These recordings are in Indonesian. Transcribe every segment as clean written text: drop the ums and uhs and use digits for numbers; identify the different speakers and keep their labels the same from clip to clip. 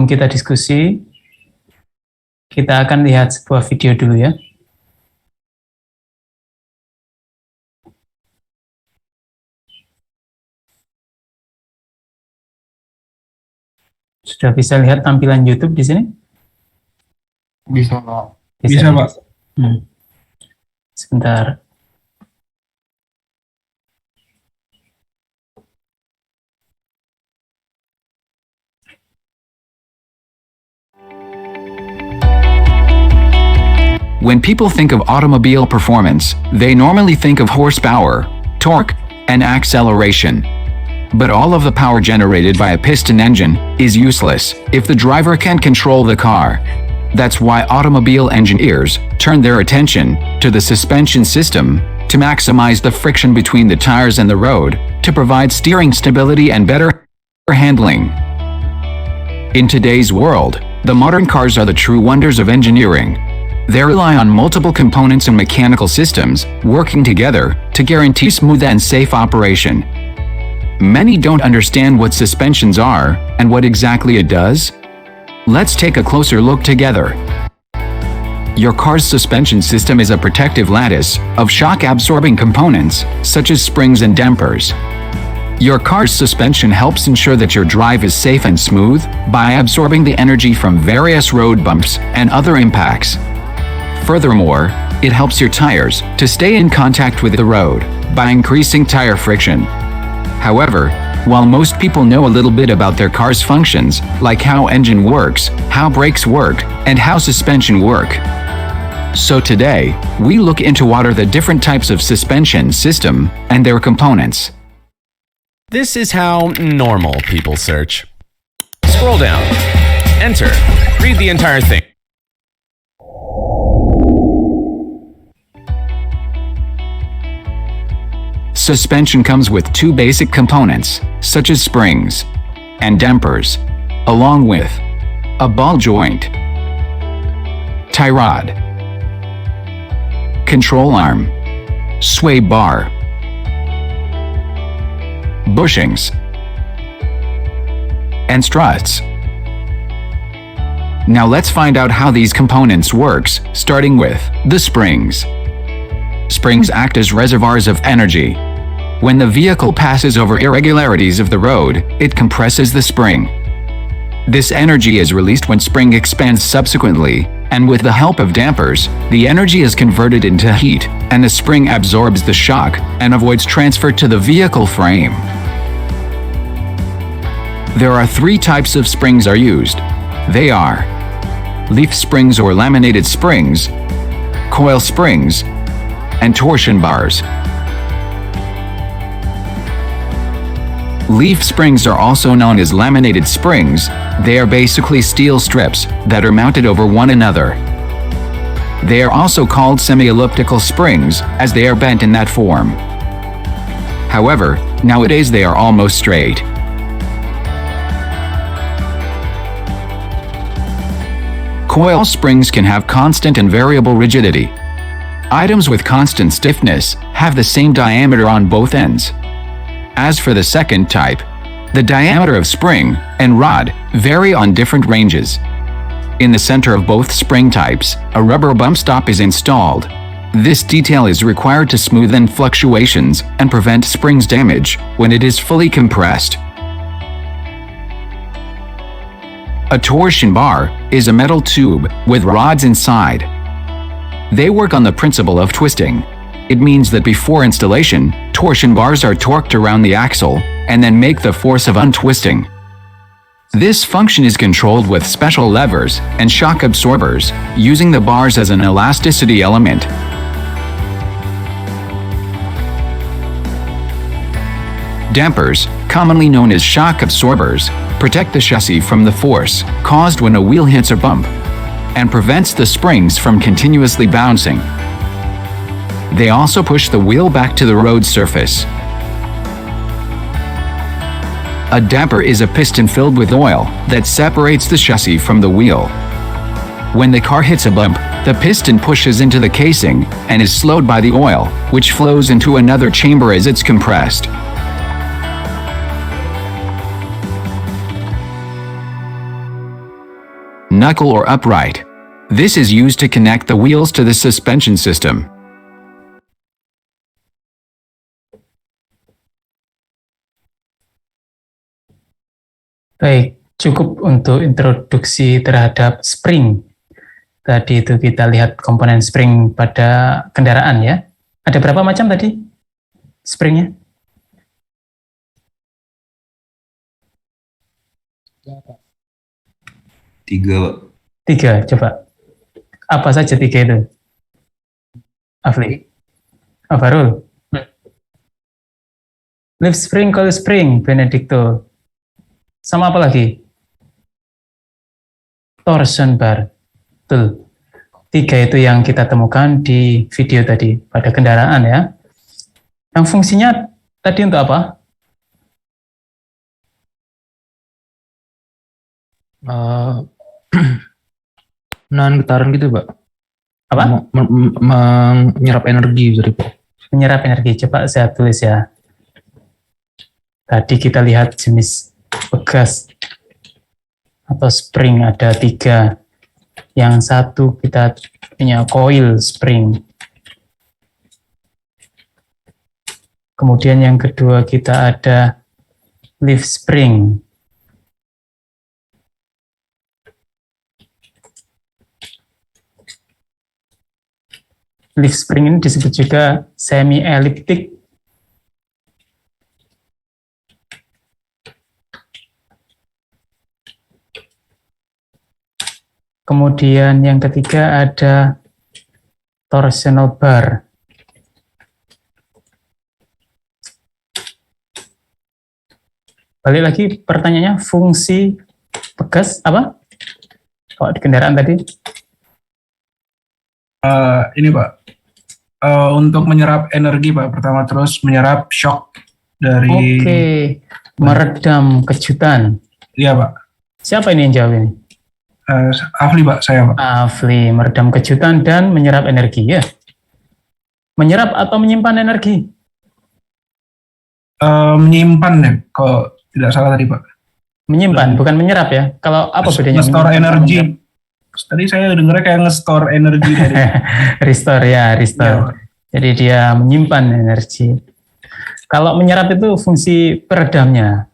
Speaker 1: Kita diskusi, kita akan lihat sebuah video dulu ya. Sudah bisa lihat tampilan YouTube di sini?
Speaker 2: Bisa, Pak.
Speaker 1: Bisa,
Speaker 2: Pak.
Speaker 1: Sebentar.
Speaker 3: When people think of automobile performance, they normally think of horsepower, torque, and acceleration. But all of the power generated by a piston engine is useless if the driver can't control the car. That's why automobile engineers turn their attention to the suspension system to maximize the friction between the tires and the road, to provide steering stability and better handling. In today's world, the modern cars are the true wonders of engineering. They rely on multiple components and mechanical systems working together to guarantee smooth and safe operation. Many don't understand what suspensions are and what exactly it does. Let's take a closer look together. Your car's suspension system is a protective lattice of shock-absorbing components such as springs and dampers. Your car's suspension helps ensure that your drive is safe and smooth by absorbing the energy from various road bumps and other impacts. Furthermore, it helps your tires to stay in contact with the road by increasing tire friction. However, while most people know a little bit about their car's functions, like how engine works, how brakes work, and how suspension work, so today, we look into what are the different types of suspension system and their components.
Speaker 4: This is how normal people search. Scroll down, enter, read the entire thing.
Speaker 3: Suspension comes with two basic components, such as springs and dampers, along with a ball joint, tie rod, control arm, sway bar, bushings, and struts. Now let's find out how these components works, starting with the springs. Springs act as reservoirs of energy. When the vehicle passes over irregularities of the road, it compresses the spring. This energy is released when spring expands subsequently, and with the help of dampers, the energy is converted into heat, and the spring absorbs the shock and avoids transfer to the vehicle frame. There are three types of springs are used. They are leaf springs or laminated springs, coil springs, and torsion bars. Leaf springs are also known as laminated springs. They are basically steel strips that are mounted over one another. They are also called semi-elliptical springs, as they are bent in that form. However, nowadays they are almost straight. Coil springs can have constant and variable rigidity. Items with constant stiffness have the same diameter on both ends. As for the second type, the diameter of spring and rod vary on different ranges. In the center of both spring types, a rubber bump stop is installed. This detail is required to smoothen fluctuations and prevent springs damage when it is fully compressed. A torsion bar is a metal tube with rods inside. They work on the principle of twisting. It means that before installation, torsion bars are torqued around the axle and then make the force of untwisting. This function is controlled with special levers and shock absorbers, using the bars as an elasticity element. Dampers, commonly known as shock absorbers, protect the chassis from the force caused when a wheel hits a bump and prevents the springs from continuously bouncing. They also push the wheel back to the road surface. A damper is a piston filled with oil that separates the chassis from the wheel. When the car hits a bump, the piston pushes into the casing and is slowed by the oil, which flows into another chamber as it's compressed. knuckle or upright. This is used to connect the wheels to the suspension system.
Speaker 1: Baik, cukup untuk introduksi terhadap spring. Tadi itu kita lihat komponen spring pada kendaraan ya. Ada berapa macam tadi springnya?
Speaker 2: Tiga, Pak.
Speaker 1: Tiga, coba. Apa saja tiga itu? Afli? Afarul? Leaf spring, coil spring, Benedicto. Sama apa lagi? Torsion bar. Betul. Tiga itu yang kita temukan di video tadi pada kendaraan ya. Yang fungsinya tadi untuk apa?
Speaker 2: Menahan getaran gitu, Pak.
Speaker 1: Apa?
Speaker 2: Menyerap energi dari Pak.
Speaker 1: Menyerap energi. Coba saya tulis ya. Tadi kita lihat jenis pegas atau spring ada tiga. Yang satu kita punya coil spring. Kemudian yang kedua kita ada leaf spring. Leaf spring ini disebut juga semi-elliptic. Kemudian yang ketiga ada torsional bar. Balik lagi pertanyaannya, fungsi pegas apa? Kalau di kendaraan tadi?
Speaker 5: Ini Pak, untuk menyerap energi Pak, pertama terus menyerap shock dari.
Speaker 1: Oke, meredam kejutan.
Speaker 5: Iya Pak.
Speaker 1: Siapa ini yang jawab ini?
Speaker 5: Afli Pak, saya Pak.
Speaker 1: Afli, meredam kejutan dan menyerap energi ya. Menyerap atau menyimpan energi?
Speaker 5: Menyimpan ya, kalau tidak salah tadi Pak.
Speaker 1: Menyimpan, bukan menyerap ya. Kalau apa bedanya?
Speaker 5: Nge-store energi. Tadi saya dengarnya kayak nge-store energi dari.
Speaker 1: Restore ya, restore.
Speaker 5: Ya,
Speaker 1: Jadi dia menyimpan energi. Kalau menyerap itu fungsi peredamnya,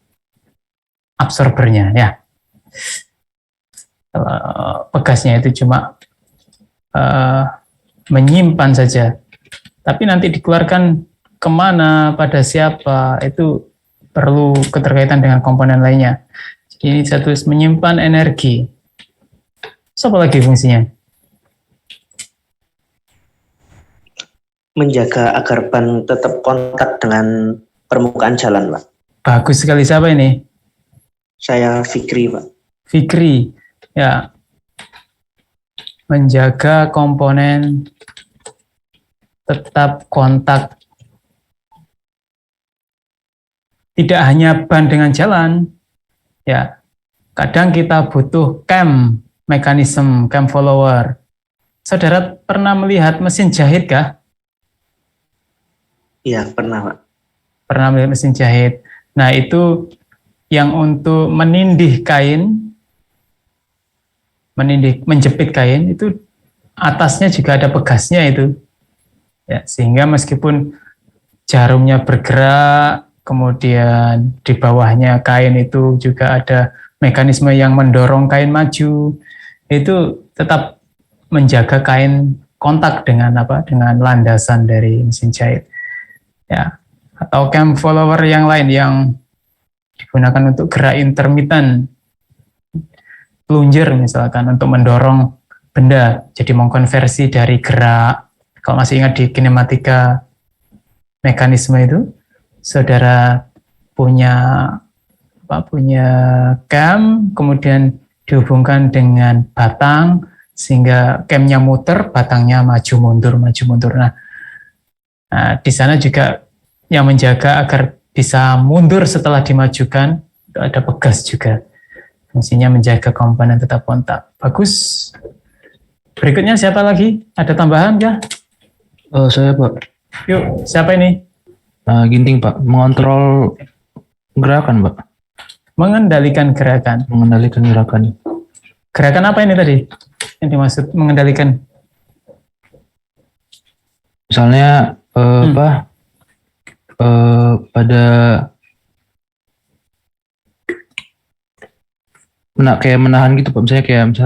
Speaker 1: absorbernya ya. Kalau pegasnya itu cuma menyimpan saja. Tapi nanti dikeluarkan kemana, pada siapa, itu perlu keterkaitan dengan komponen lainnya. Jadi ini saya tulis menyimpan energi. Apa lagi fungsinya?
Speaker 6: Menjaga agar ban tetap kontak dengan permukaan jalan, Pak.
Speaker 1: Bagus sekali. Siapa ini?
Speaker 6: Saya Fikri, Pak.
Speaker 1: Fikri. Ya. Menjaga komponen tetap kontak. Tidak hanya ban dengan jalan. Ya. Kadang kita butuh cam, mekanisme cam follower. Saudara pernah melihat mesin jahit kah?
Speaker 6: Iya, pernah, Pak.
Speaker 1: Pernah melihat mesin jahit. Nah, itu yang untuk menindih kain, menjepit kain, itu atasnya juga ada pegasnya itu. Ya, sehingga meskipun jarumnya bergerak, kemudian di bawahnya kain itu juga ada mekanisme yang mendorong kain maju, itu tetap menjaga kain kontak dengan apa? Dengan landasan dari mesin jahit. Ya, atau cam follower yang lain yang digunakan untuk gerak intermittent, plunger misalkan untuk mendorong benda, jadi mengkonversi dari gerak. Kalau masih ingat di kinematika mekanisme itu, saudara punya cam, kemudian dihubungkan dengan batang sehingga camnya muter, batangnya maju mundur. Nah, di sana juga yang menjaga agar bisa mundur setelah dimajukan, itu ada pegas juga. Fungsinya menjaga komponen tetap kontak. Bagus. Berikutnya siapa lagi? Ada tambahan kah?
Speaker 2: Saya Pak.
Speaker 1: Yuk, siapa ini?
Speaker 2: Ginting Pak, mengontrol gerakan Pak.
Speaker 1: Mengendalikan gerakan.
Speaker 2: Mengendalikan gerakan.
Speaker 1: Gerakan apa ini tadi yang dimaksud mengendalikan?
Speaker 2: Misalnya pada kayak menahan gitu Pak. Misalnya kayak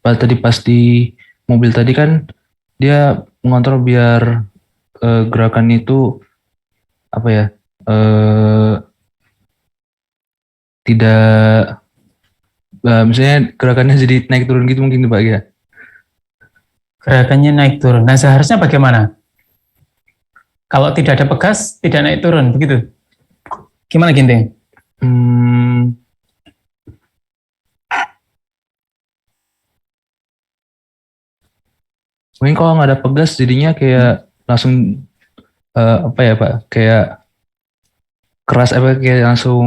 Speaker 2: pada tadi pas di mobil tadi kan dia mengontrol biar gerakan itu apa ya? Tidak misalnya gerakannya jadi naik turun gitu mungkin Pak ya.
Speaker 1: Gerakannya naik turun. Nah, seharusnya bagaimana? Kalau tidak ada pegas, tidak naik turun, begitu. Gimana, Ginting?
Speaker 2: Mungkin kalau nggak ada pegas jadinya kayak langsung apa ya Pak? Kayak keras kayak langsung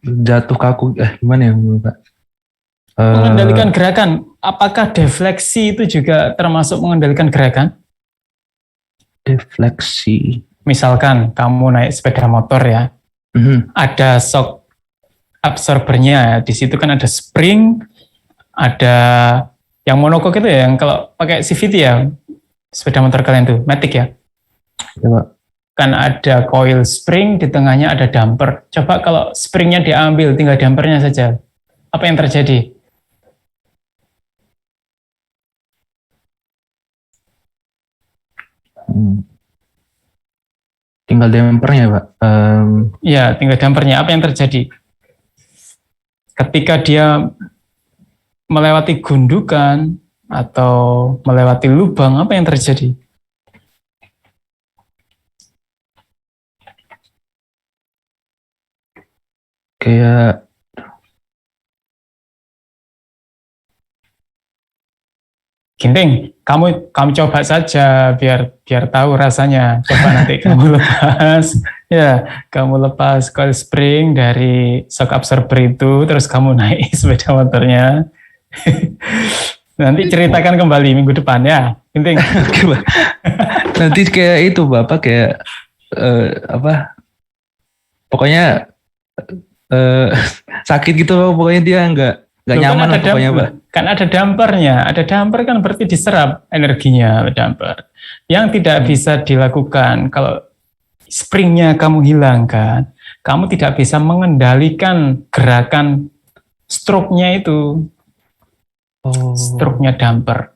Speaker 2: jatuh kaku. Gimana ya Pak?
Speaker 1: Mengendalikan gerakan. Apakah defleksi itu juga termasuk mengendalikan gerakan?
Speaker 2: Defleksi.
Speaker 1: Misalkan kamu naik sepeda motor ya, ada shock absorbernya. Di situ kan ada spring, ada yang monokok itu ya, yang kalau pakai CVT ya, sepeda motor kalian tuh, Matic ya.
Speaker 2: Ya Pak.
Speaker 1: Kan ada coil spring, di tengahnya ada damper. Coba kalau springnya diambil, tinggal dampernya saja. Apa yang terjadi?
Speaker 2: Tinggal dampernya Pak.
Speaker 1: Ya, tinggal dampernya. Apa yang terjadi? Ketika dia melewati gundukan atau melewati lubang, apa yang terjadi?
Speaker 2: Kayak
Speaker 1: Ginting, kamu coba saja biar tahu rasanya. Coba nanti kamu lepas, ya, kamu lepas coil spring dari shock absorber itu, terus kamu naik sepeda motornya. Nanti ceritakan kembali minggu depan ya, Ginting.
Speaker 2: nanti kayak itu Bapak kayak pokoknya sakit gitu Pak. Pokoknya dia nggak nyaman lah pokoknya Pak.
Speaker 1: Kan ada dampernya, ada damper kan berarti diserap energinya damper. Yang tidak bisa dilakukan kalau springnya kamu hilangkan, kamu tidak bisa mengendalikan gerakan stroke-nya itu. Stroke-nya damper.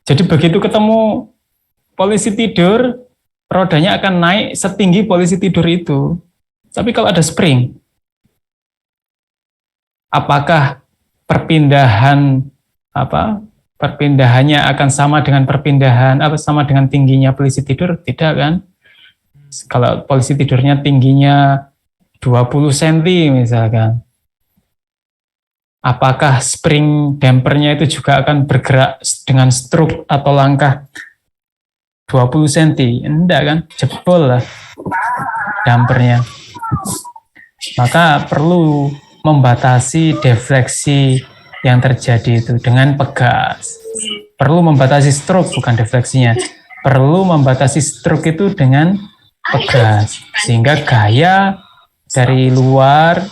Speaker 1: Jadi begitu ketemu polisi tidur, rodanya akan naik setinggi polisi tidur itu. Tapi kalau ada spring, apakah perpindahannya akan sama dengan sama dengan tingginya polisi tidur? Tidak kan? Kalau polisi tidurnya tingginya 20 cm misalkan, apakah spring dampernya itu juga akan bergerak dengan stroke atau langkah 20 cm? Enggak kan? Jebol lah dampernya. Maka perlu membatasi defleksi yang terjadi itu dengan pegas. Perlu membatasi stroke, bukan defleksinya. Perlu membatasi stroke itu dengan pegas. Sehingga gaya dari luar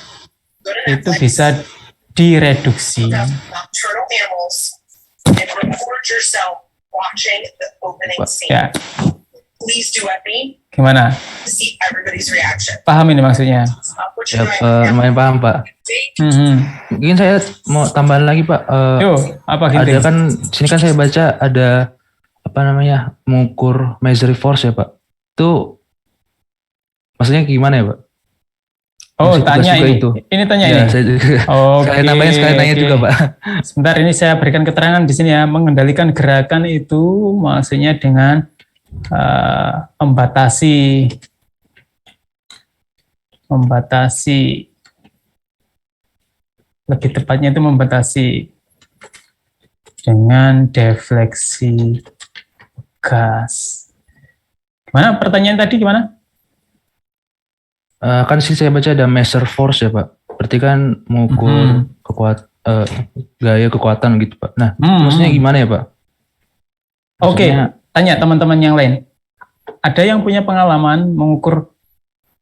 Speaker 1: itu bisa direduksi. Ya. Gimana? Paham ini maksudnya?
Speaker 2: Ya, lumayan paham Pak. Mungkin saya mau tambahan lagi Pak.
Speaker 1: Apa
Speaker 2: ada kan sini kan saya baca ada mengukur measure force ya Pak. Itu maksudnya gimana ya Pak?
Speaker 1: Oh, tanya ini.
Speaker 2: Itu.
Speaker 1: Ini tanya
Speaker 2: ya,
Speaker 1: ini.
Speaker 2: Saya nambahin sekali tanya juga Pak.
Speaker 1: Sebentar, ini saya berikan keterangan di sini ya. Mengendalikan gerakan itu maksudnya dengan membatasi lebih tepatnya itu membatasi dengan defleksi gas. Gimana pertanyaan tadi gimana?
Speaker 2: Kan sih saya baca ada measure force ya Pak. Berarti kan mengukur gaya kekuatan gitu Pak. Nah, maksudnya gimana ya Pak?
Speaker 1: Oke, tanya teman-teman yang lain. Ada yang punya pengalaman mengukur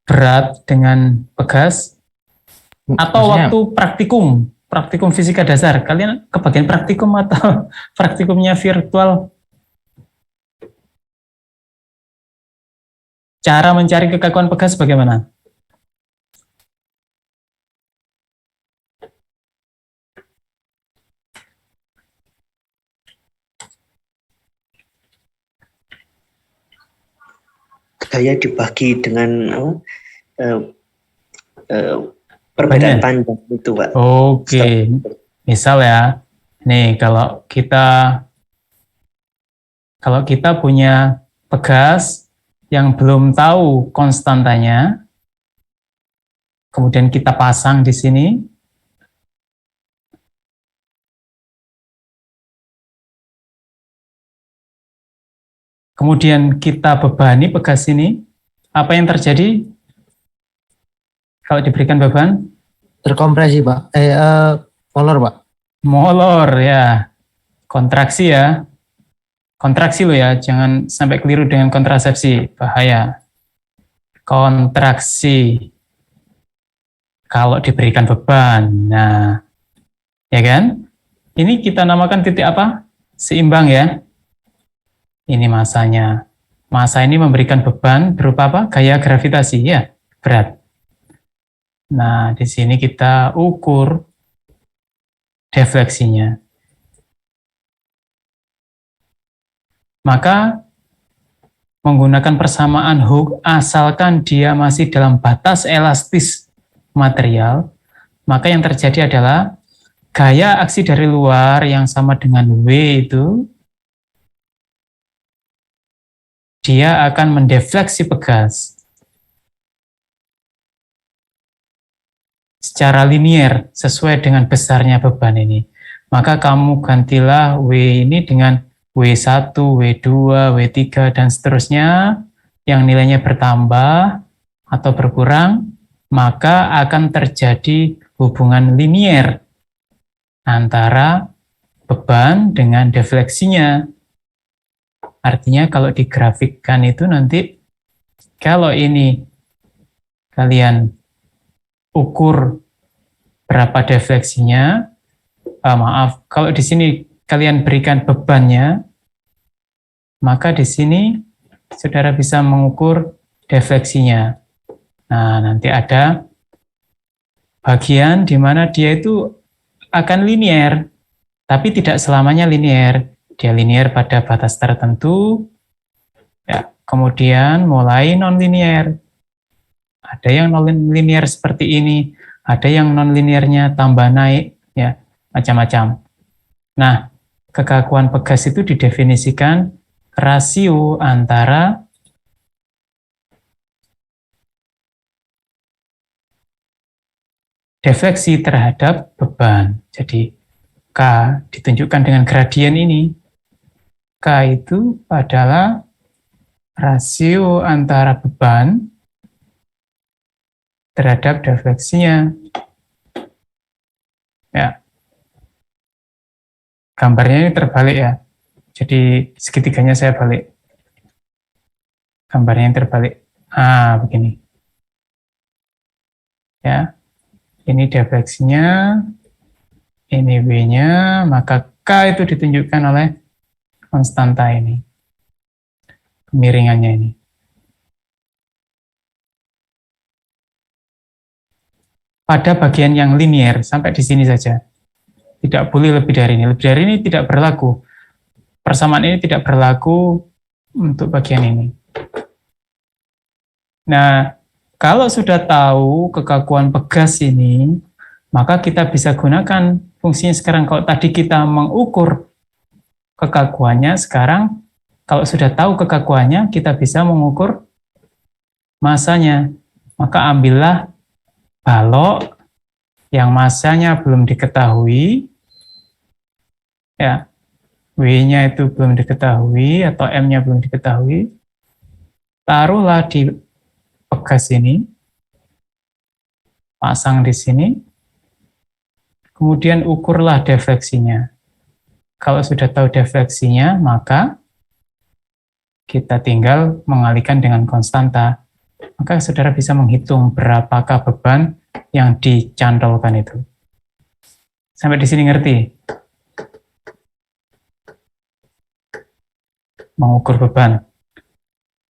Speaker 1: berat dengan pegas? Atau waktu praktikum praktikum fisika dasar. Kalian kebagian praktikum atau praktikumnya virtual? Cara mencari kekakuan pegas bagaimana?
Speaker 6: Gaya dibagi dengan perbedaan panjang itu, Pak.
Speaker 1: Oke, misal ya, nih kalau kita punya pegas yang belum tahu konstantanya, kemudian kita pasang di sini, kemudian kita bebani pegas ini, apa yang terjadi kalau diberikan beban?
Speaker 7: Terkompresi, Pak. Molor, Pak.
Speaker 1: Molor ya, kontraksi ya. Kontraksi lo ya, jangan sampai keliru dengan kontrasepsi, bahaya. Kontraksi kalau diberikan beban. Nah, ya kan? Ini kita namakan titik apa? Seimbang ya. Ini masanya. Masa ini memberikan beban berupa apa? Gaya gravitasi ya, berat. Nah, di sini kita ukur defleksinya. Maka menggunakan persamaan Hooke asalkan dia masih dalam batas elastis material, maka yang terjadi adalah gaya aksi dari luar yang sama dengan W itu dia akan mendefleksi pegas secara linier sesuai dengan besarnya beban ini. Maka kamu gantilah W ini dengan W1, W2, W3, dan seterusnya yang nilainya bertambah atau berkurang, maka akan terjadi hubungan linier antara beban dengan defleksinya. Artinya kalau digrafikkan itu nanti, kalau ini kalian ukur berapa defleksinya, kalau di sini kalian berikan bebannya, maka di sini saudara bisa mengukur defleksinya. Nah, nanti ada bagian di mana dia itu akan linier, tapi tidak selamanya linier. Dia linier pada batas tertentu, ya, kemudian mulai non-linier. Ada yang non-linier seperti ini, ada yang non-liniernya tambah naik, ya, macam-macam. Nah, kekakuan pegas itu didefinisikan rasio antara defleksi terhadap beban. Jadi K ditunjukkan dengan gradien ini. K itu adalah rasio antara beban terhadap defleksinya. Ya. Gambarnya ini terbalik ya. Jadi segitiganya saya balik. Gambarnya yang terbalik. Begini. Ya. Ini defleksinya, ini W-nya, maka K itu ditunjukkan oleh konstanta ini. Kemiringannya ini. Pada bagian yang linier, sampai di sini saja. Tidak boleh lebih dari ini. Lebih dari ini tidak berlaku. Persamaan ini tidak berlaku untuk bagian ini. Nah, kalau sudah tahu kekakuan pegas ini, maka kita bisa gunakan fungsinya sekarang. Kalau tadi kita mengukur kekakuannya, sekarang kalau sudah tahu kekakuannya, kita bisa mengukur masanya. Maka ambillah balok yang masanya belum diketahui, ya, W-nya itu belum diketahui atau M-nya belum diketahui, taruhlah di pegas ini, pasang di sini, kemudian ukurlah defleksinya. Kalau sudah tahu defleksinya, maka kita tinggal mengalihkan dengan konstanta. Maka saudara bisa menghitung berapakah beban yang dicantolkan itu. Sampai di sini ngerti? Mengukur beban.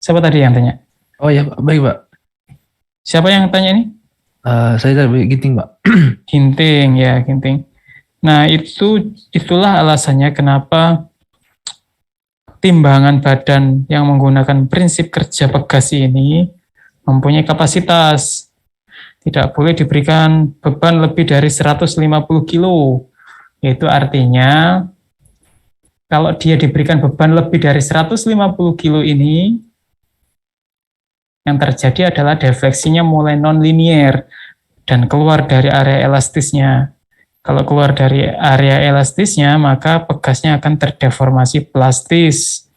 Speaker 1: Siapa tadi yang tanya?
Speaker 2: Oh ya, baik Pak.
Speaker 1: Siapa yang tanya ini?
Speaker 2: Saya tadi Ginting Pak.
Speaker 1: Ginting, ya Ginting. Nah, itulah alasannya kenapa timbangan badan yang menggunakan prinsip kerja pegas ini mempunyai kapasitas. Tidak boleh diberikan beban lebih dari 150 kilo. Yaitu artinya, kalau dia diberikan beban lebih dari 150 kilo ini, yang terjadi adalah defleksinya mulai non-linier dan keluar dari area elastisnya. Kalau keluar dari area elastisnya, maka pegasnya akan terdeformasi plastis.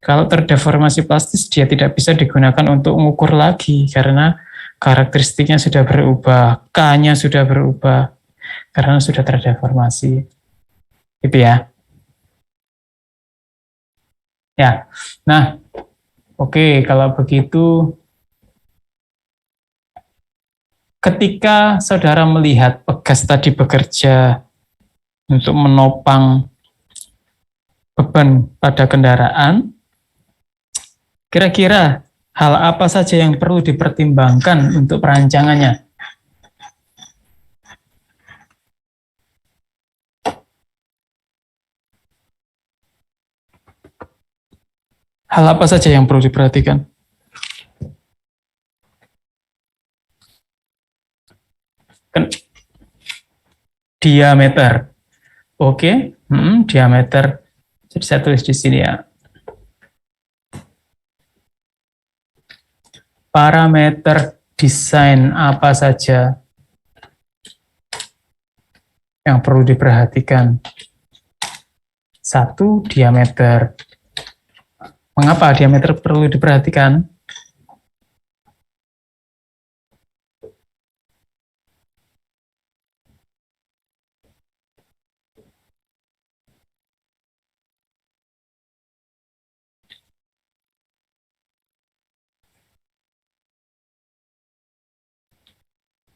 Speaker 1: Kalau terdeformasi plastis, dia tidak bisa digunakan untuk mengukur lagi karena karakteristiknya sudah berubah, K-nya sudah berubah karena sudah terdeformasi. Gitu ya. Ya. Nah, oke, kalau begitu ketika saudara melihat pegas tadi bekerja untuk menopang beban pada kendaraan, kira-kira hal apa saja yang perlu dipertimbangkan untuk perancangannya? Hal apa saja yang perlu diperhatikan? Diameter. Oke, diameter. Jadi saya tulis di sini ya. Parameter desain apa saja yang perlu diperhatikan? 1, diameter. Mengapa diameter perlu diperhatikan?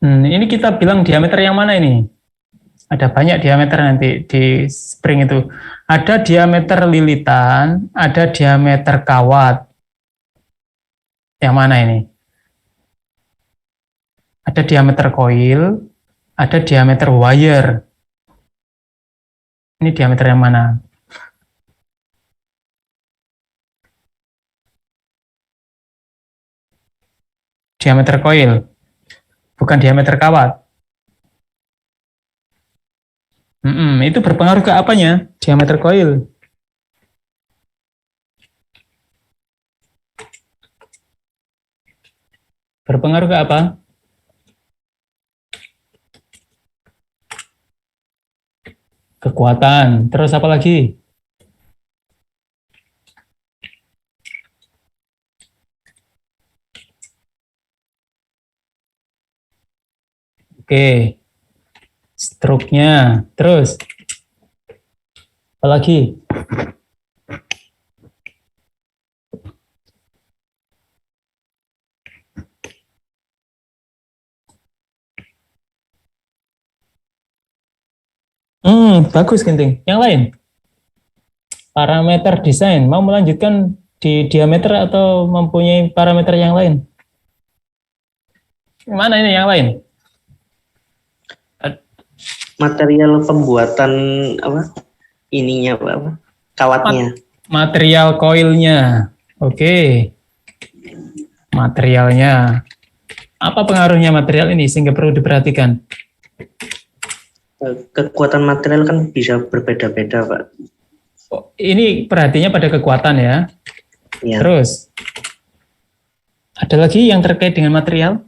Speaker 1: Ini kita bilang diameter yang mana ini? Ada banyak diameter nanti di spring itu. Ada diameter lilitan, ada diameter kawat. Yang mana ini? Ada diameter coil, ada diameter wire. Ini diameter yang mana? Diameter coil, bukan diameter kawat. Itu berpengaruh ke apanya? Diameter coil. Berpengaruh ke apa? Kekuatan. Terus apa lagi? Oke. Stroke-nya. Terus apa lagi? Bagus, Ginting. Yang lain? Parameter desain. Mau melanjutkan di diameter atau mempunyai parameter yang lain? Mana ini yang lain?
Speaker 6: Material pembuatan apa? Ininya apa? Kawatnya.
Speaker 1: Material coilnya. Oke. Materialnya. Apa pengaruhnya material ini sehingga perlu diperhatikan?
Speaker 6: Kekuatan material kan bisa berbeda-beda, Pak.
Speaker 1: Oh, ini perhatiannya pada kekuatan ya.
Speaker 6: Ya.
Speaker 1: Terus, ada lagi yang terkait dengan material?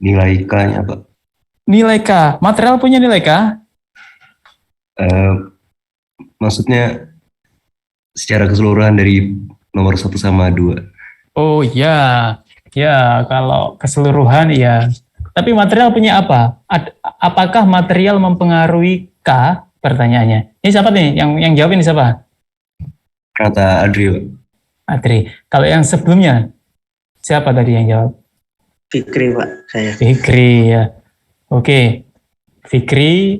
Speaker 8: Nilai K-nya, Pak.
Speaker 1: Nilai K. Material punya nilai K?
Speaker 8: Maksudnya secara keseluruhan dari nomor 1 sama 2.
Speaker 1: Oh ya, ya kalau keseluruhan ya. Tapi material punya apa? Apakah material mempengaruhi K? Pertanyaannya. Ini siapa nih? Yang jawab ini siapa?
Speaker 8: Kata Adri, Pak.
Speaker 1: Adri. Kalau yang sebelumnya, siapa tadi yang jawab?
Speaker 6: Fikri Pak, saya.
Speaker 1: Fikri ya. Oke, Fikri,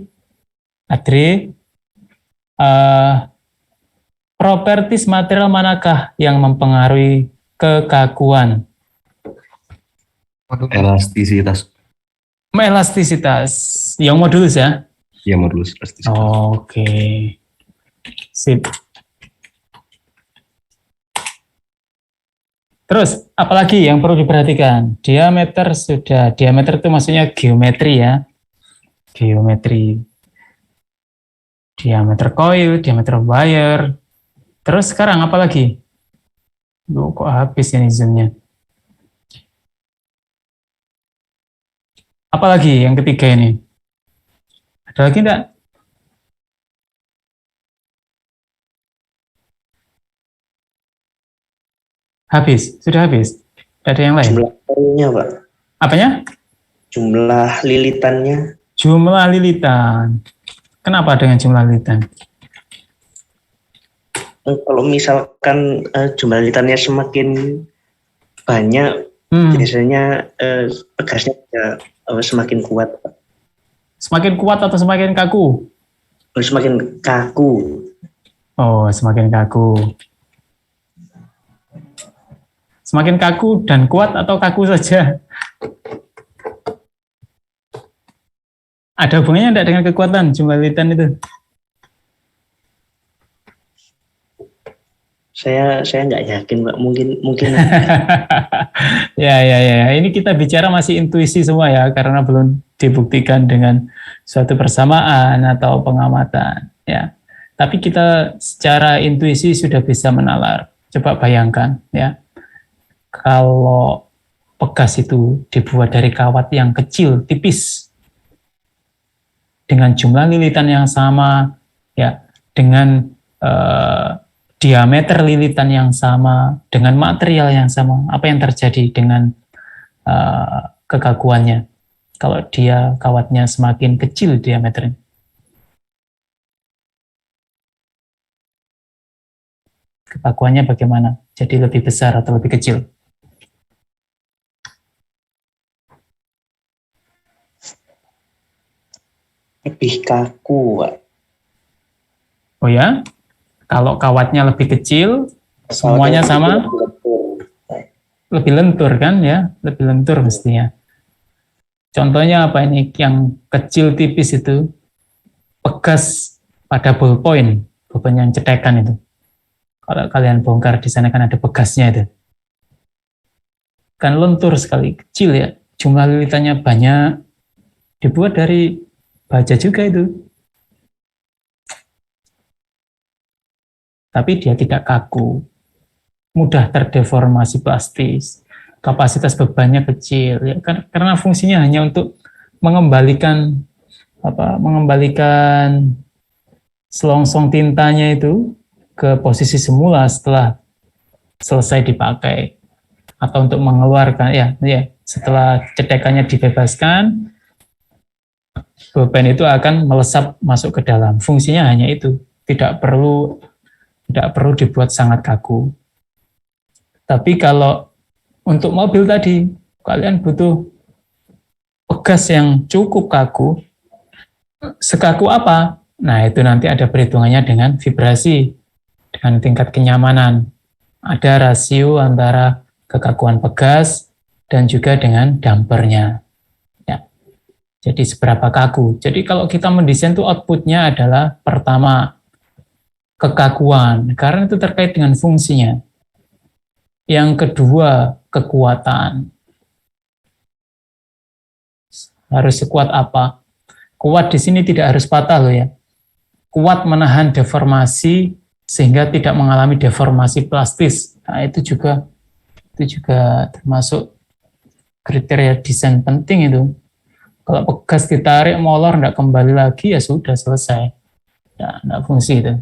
Speaker 1: Adri, propertis material manakah yang mempengaruhi kekakuan?
Speaker 8: Elastisitas.
Speaker 1: Elastisitas. Yang modulus ya?
Speaker 8: Ya, modulus elastisitas.
Speaker 1: Oke. Sip. Terus, apalagi yang perlu diperhatikan? Diameter sudah. Diameter itu maksudnya geometri ya. Geometri. Diameter coil, diameter wire. Terus sekarang apa lagi? Loh, kok habis ini zoomnya? Apalagi yang ketiga ini? Ada lagi enggak? Habis, sudah habis. Tidak ada yang lain.
Speaker 6: Jumlah poinnya Pak.
Speaker 1: Apanya?
Speaker 6: Jumlah lilitannya.
Speaker 1: Jumlah lilitan. Kenapa dengan jumlah lilitan?
Speaker 6: Kalau misalkan jumlah lilitannya semakin banyak, biasanya pegasnya semakin kuat Pak.
Speaker 1: Semakin kuat atau semakin kaku?
Speaker 6: Semakin kaku.
Speaker 1: Oh, semakin kaku. Semakin kaku dan kuat atau kaku saja? Ada hubungannya enggak dengan kekuatan jumlah lilitan itu?
Speaker 6: Saya nggak yakin Pak. Mungkin.
Speaker 1: Ya. Ini kita bicara masih intuisi semua ya, karena belum dibuktikan dengan suatu persamaan atau pengamatan. Ya, tapi kita secara intuisi sudah bisa menalar. Coba bayangkan ya, kalau pegas itu dibuat dari kawat yang kecil, tipis, dengan jumlah lilitan yang sama, ya, dengan diameter lilitan yang sama, dengan material yang sama, apa yang terjadi dengan kekakuannya kalau dia kawatnya semakin kecil diameternya? Kekakuannya bagaimana? Jadi lebih besar atau lebih kecil?
Speaker 6: Lebih kaku Pak.
Speaker 1: Oh ya? Kalau kawatnya lebih kecil, semuanya sama? Lebih lentur kan ya? Lebih lentur mestinya. Contohnya apa ini? Yang kecil tipis itu, pegas pada ballpoint yang cetekan itu. Kalau kalian bongkar di sana kan ada pegasnya itu. Kan lentur sekali, kecil ya. Jumlah lilitannya banyak, dibuat dari baja juga itu. Tapi dia tidak kaku, mudah terdeformasi plastis, kapasitas bebannya kecil, ya kan? Karena fungsinya hanya untuk mengembalikan selongsong tintanya itu ke posisi semula setelah selesai dipakai, atau untuk mengeluarkan ya setelah cetekannya dibebaskan, bolpen itu akan melesap masuk ke dalam. Fungsinya hanya itu, tidak perlu dibuat sangat kaku. Tapi kalau untuk mobil tadi, kalian butuh pegas yang cukup kaku. Sekaku apa? Nah, itu nanti ada perhitungannya dengan vibrasi, dengan tingkat kenyamanan. Ada rasio antara kekakuan pegas dan juga dengan dampernya. Ya. Jadi seberapa kaku. Jadi kalau kita mendesain itu outputnya adalah pertama, kekakuan, karena itu terkait dengan fungsinya. Yang kedua, kekuatan. Harus sekuat apa? Kuat di sini tidak harus patah loh ya. Kuat menahan deformasi sehingga tidak mengalami deformasi plastis. Nah, itu juga termasuk kriteria desain penting itu. Kalau pegas ditarik molor enggak kembali lagi ya sudah selesai. Ya, enggak fungsi itu.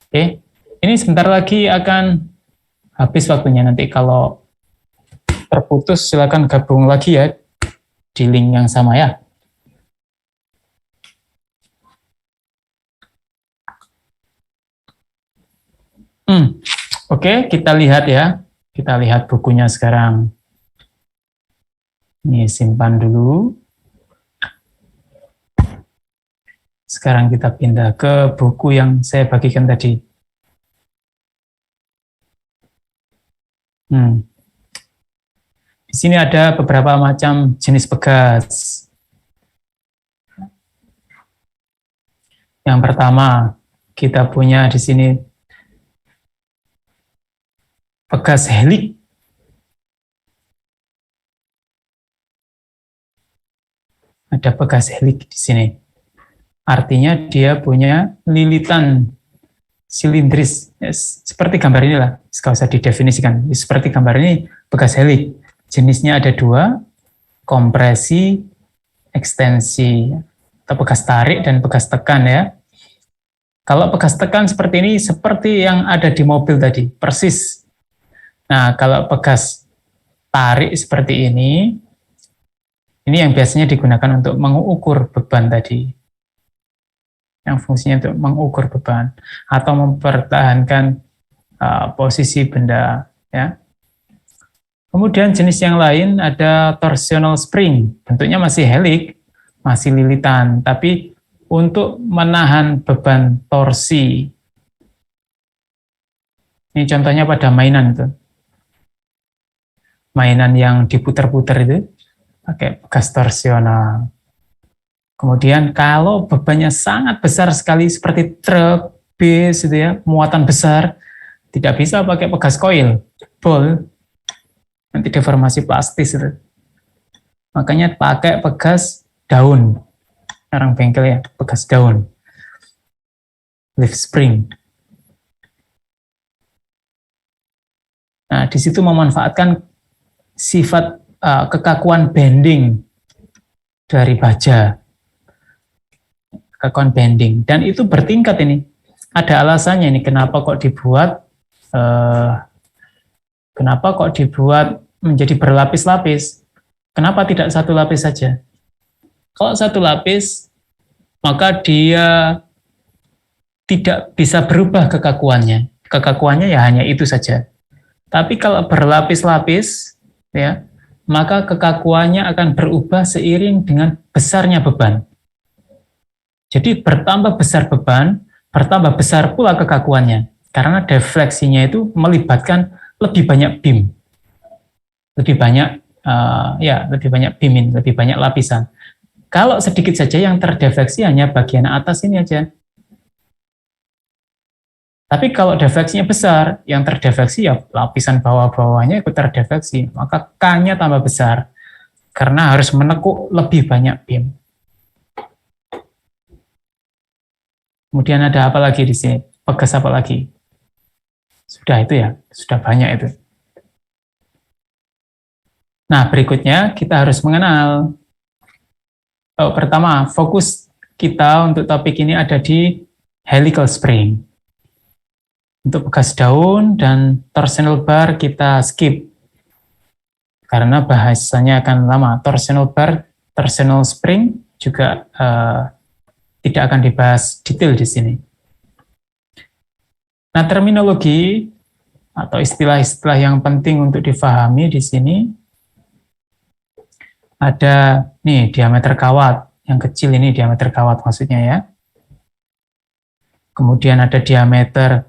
Speaker 1: Oke, ini sebentar lagi akan habis waktunya. Nanti kalau terputus silakan gabung lagi ya di link yang sama ya. Oke, kita lihat ya. Kita lihat bukunya sekarang. Ini simpan dulu. Sekarang kita pindah ke buku yang saya bagikan tadi. Di sini ada beberapa macam jenis pegas. Yang pertama, kita punya di sini pegas helik. Ada pegas helik di sini. Artinya dia punya lilitan silindris. Seperti gambar inilah, nggak usah didefinisikan. Seperti gambar ini, pegas helik. Jenisnya ada dua, kompresi, ekstensi, atau pegas tarik dan pegas tekan ya. Kalau pegas tekan seperti ini, seperti yang ada di mobil tadi, persis. Nah, kalau pegas tarik seperti ini yang biasanya digunakan untuk mengukur beban tadi. Yang fungsinya untuk mengukur beban atau mempertahankan posisi benda ya. Kemudian jenis yang lain ada torsional spring, bentuknya masih helik, masih lilitan, tapi untuk menahan beban torsi. Ini contohnya pada mainan itu. Mainan yang diputar-putar itu pakai pegas torsional. Kemudian kalau bebannya sangat besar sekali seperti truk, bis gitu ya, muatan besar, tidak bisa pakai pegas koil, jebol, nanti deformasi plastis itu. Makanya pakai pegas daun, orang bengkel ya, pegas daun, leaf spring. Nah, di situ memanfaatkan sifat kekakuan bending dari baja. Kekakuan bending, dan itu bertingkat ini. Ada alasannya ini kenapa kok dibuat menjadi berlapis-lapis. Kenapa tidak satu lapis saja? Kalau satu lapis, maka dia tidak bisa berubah kekakuannya. Kekakuannya ya hanya itu saja. Tapi kalau berlapis-lapis, ya, maka kekakuannya akan berubah seiring dengan besarnya beban. Jadi bertambah besar beban, bertambah besar pula kekakuannya. Karena defleksinya itu melibatkan lebih banyak beam. Lebih banyak beam, lebih banyak lapisan. Kalau sedikit saja yang terdefleksi hanya bagian atas ini aja. Tapi kalau defleksinya besar, yang terdefleksi ya lapisan bawah-bawahnya ikut terdefleksi. Maka K-nya tambah besar. Karena harus menekuk lebih banyak beam. Kemudian ada apa lagi di sini? Pegas apa lagi? Sudah itu ya, sudah banyak itu. Nah, berikutnya kita harus mengenal. Pertama, fokus kita untuk topik ini ada di helical spring. Untuk pegas daun dan torsional bar kita skip. Karena bahasanya akan lama. Torsional bar, torsional spring juga tidak akan dibahas detail di sini. Nah, terminologi atau istilah-istilah yang penting untuk difahami di sini ada nih diameter kawat, yang kecil ini diameter kawat maksudnya ya. Kemudian ada diameter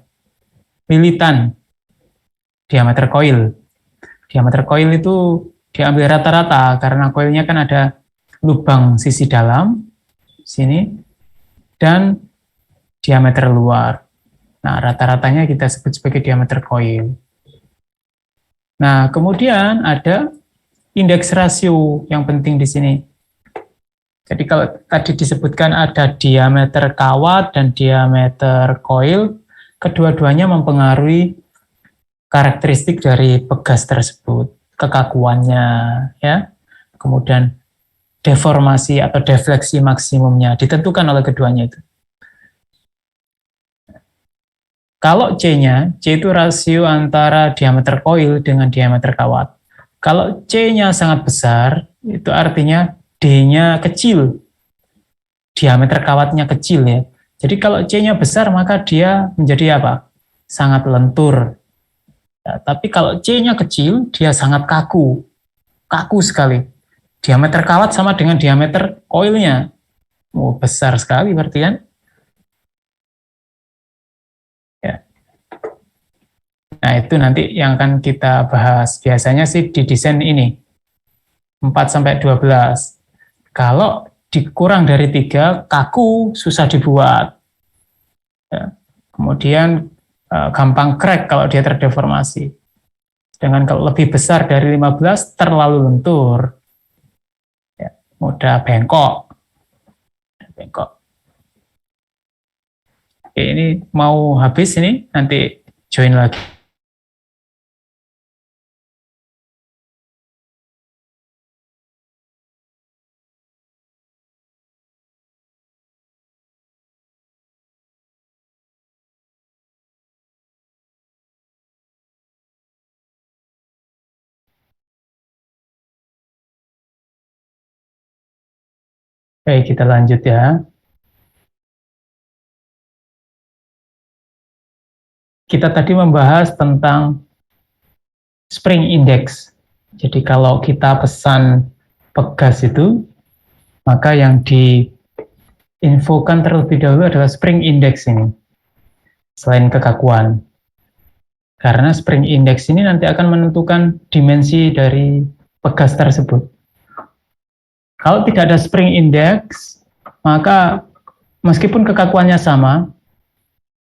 Speaker 1: lilitan, diameter koil. Diameter koil itu diambil rata-rata karena koilnya kan ada lubang sisi dalam sini dan diameter luar. Nah, rata-ratanya kita sebut sebagai diameter koil. Nah, kemudian ada indeks rasio yang penting di sini. Jadi kalau tadi disebutkan ada diameter kawat dan diameter koil, kedua-duanya mempengaruhi karakteristik dari pegas tersebut, kekakuannya, ya. Kemudian deformasi atau defleksi maksimumnya ditentukan oleh keduanya itu. Kalau C-nya, C itu rasio antara diameter koil dengan diameter kawat. Kalau C-nya sangat besar, itu artinya D-nya kecil. Diameter kawatnya kecil ya. Jadi kalau C-nya besar, maka dia menjadi apa? Sangat lentur. Ya, tapi kalau C-nya kecil, dia sangat kaku. Kaku sekali. Diameter kawat sama dengan diameter koilnya. Oh, besar sekali berarti kan? Ya. Nah, itu nanti yang akan kita bahas. Biasanya sih di desain ini 4-12. Kalau dikurang dari 3, kaku, susah dibuat. Ya. Kemudian gampang crack kalau dia terdeformasi. Sedangkan kalau lebih besar dari 15, terlalu lentur. Ya, mudah bengkok. Oke, ini mau habis ini, nanti join lagi. Oke, kita lanjut ya. Kita tadi membahas tentang spring index. Jadi kalau kita pesan pegas itu, maka yang diinfokan terlebih dahulu adalah spring index ini, selain kekakuan. Karena spring index ini nanti akan menentukan dimensi dari pegas tersebut. Kalau tidak ada spring index, maka meskipun kekakuannya sama,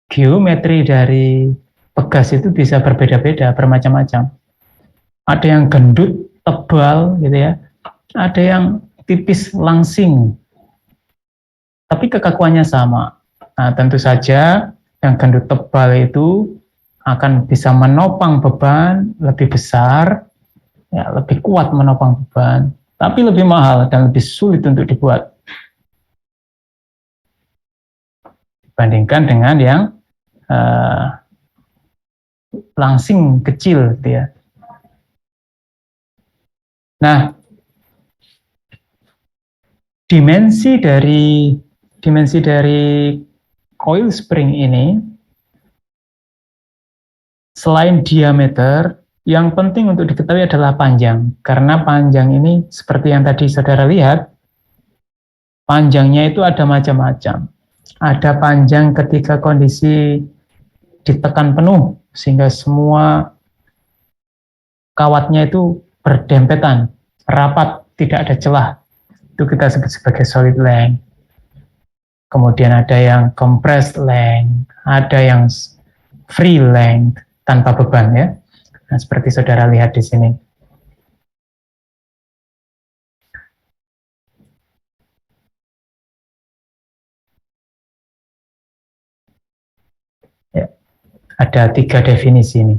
Speaker 1: geometri dari pegas itu bisa berbeda-beda, bermacam-macam. Ada yang gendut, tebal, gitu ya. Ada yang tipis, langsing. Tapi kekakuannya sama. Nah, tentu saja yang gendut tebal itu akan bisa menopang beban lebih besar, ya, lebih kuat menopang beban, tapi lebih mahal dan lebih sulit untuk dibuat dibandingkan dengan yang langsing kecil, gitu ya. Nah, dimensi dari coil spring ini, selain diameter, yang penting untuk diketahui adalah panjang. Karena panjang ini, seperti yang tadi saudara lihat, panjangnya itu ada macam-macam. Ada panjang ketika kondisi ditekan penuh, sehingga semua kawatnya itu berdempetan, rapat, tidak ada celah. Itu kita sebut sebagai solid length. Kemudian ada yang compressed length, ada yang free length, tanpa beban ya. Nah, seperti saudara lihat di sini. Ya, ada 3 definisi ini.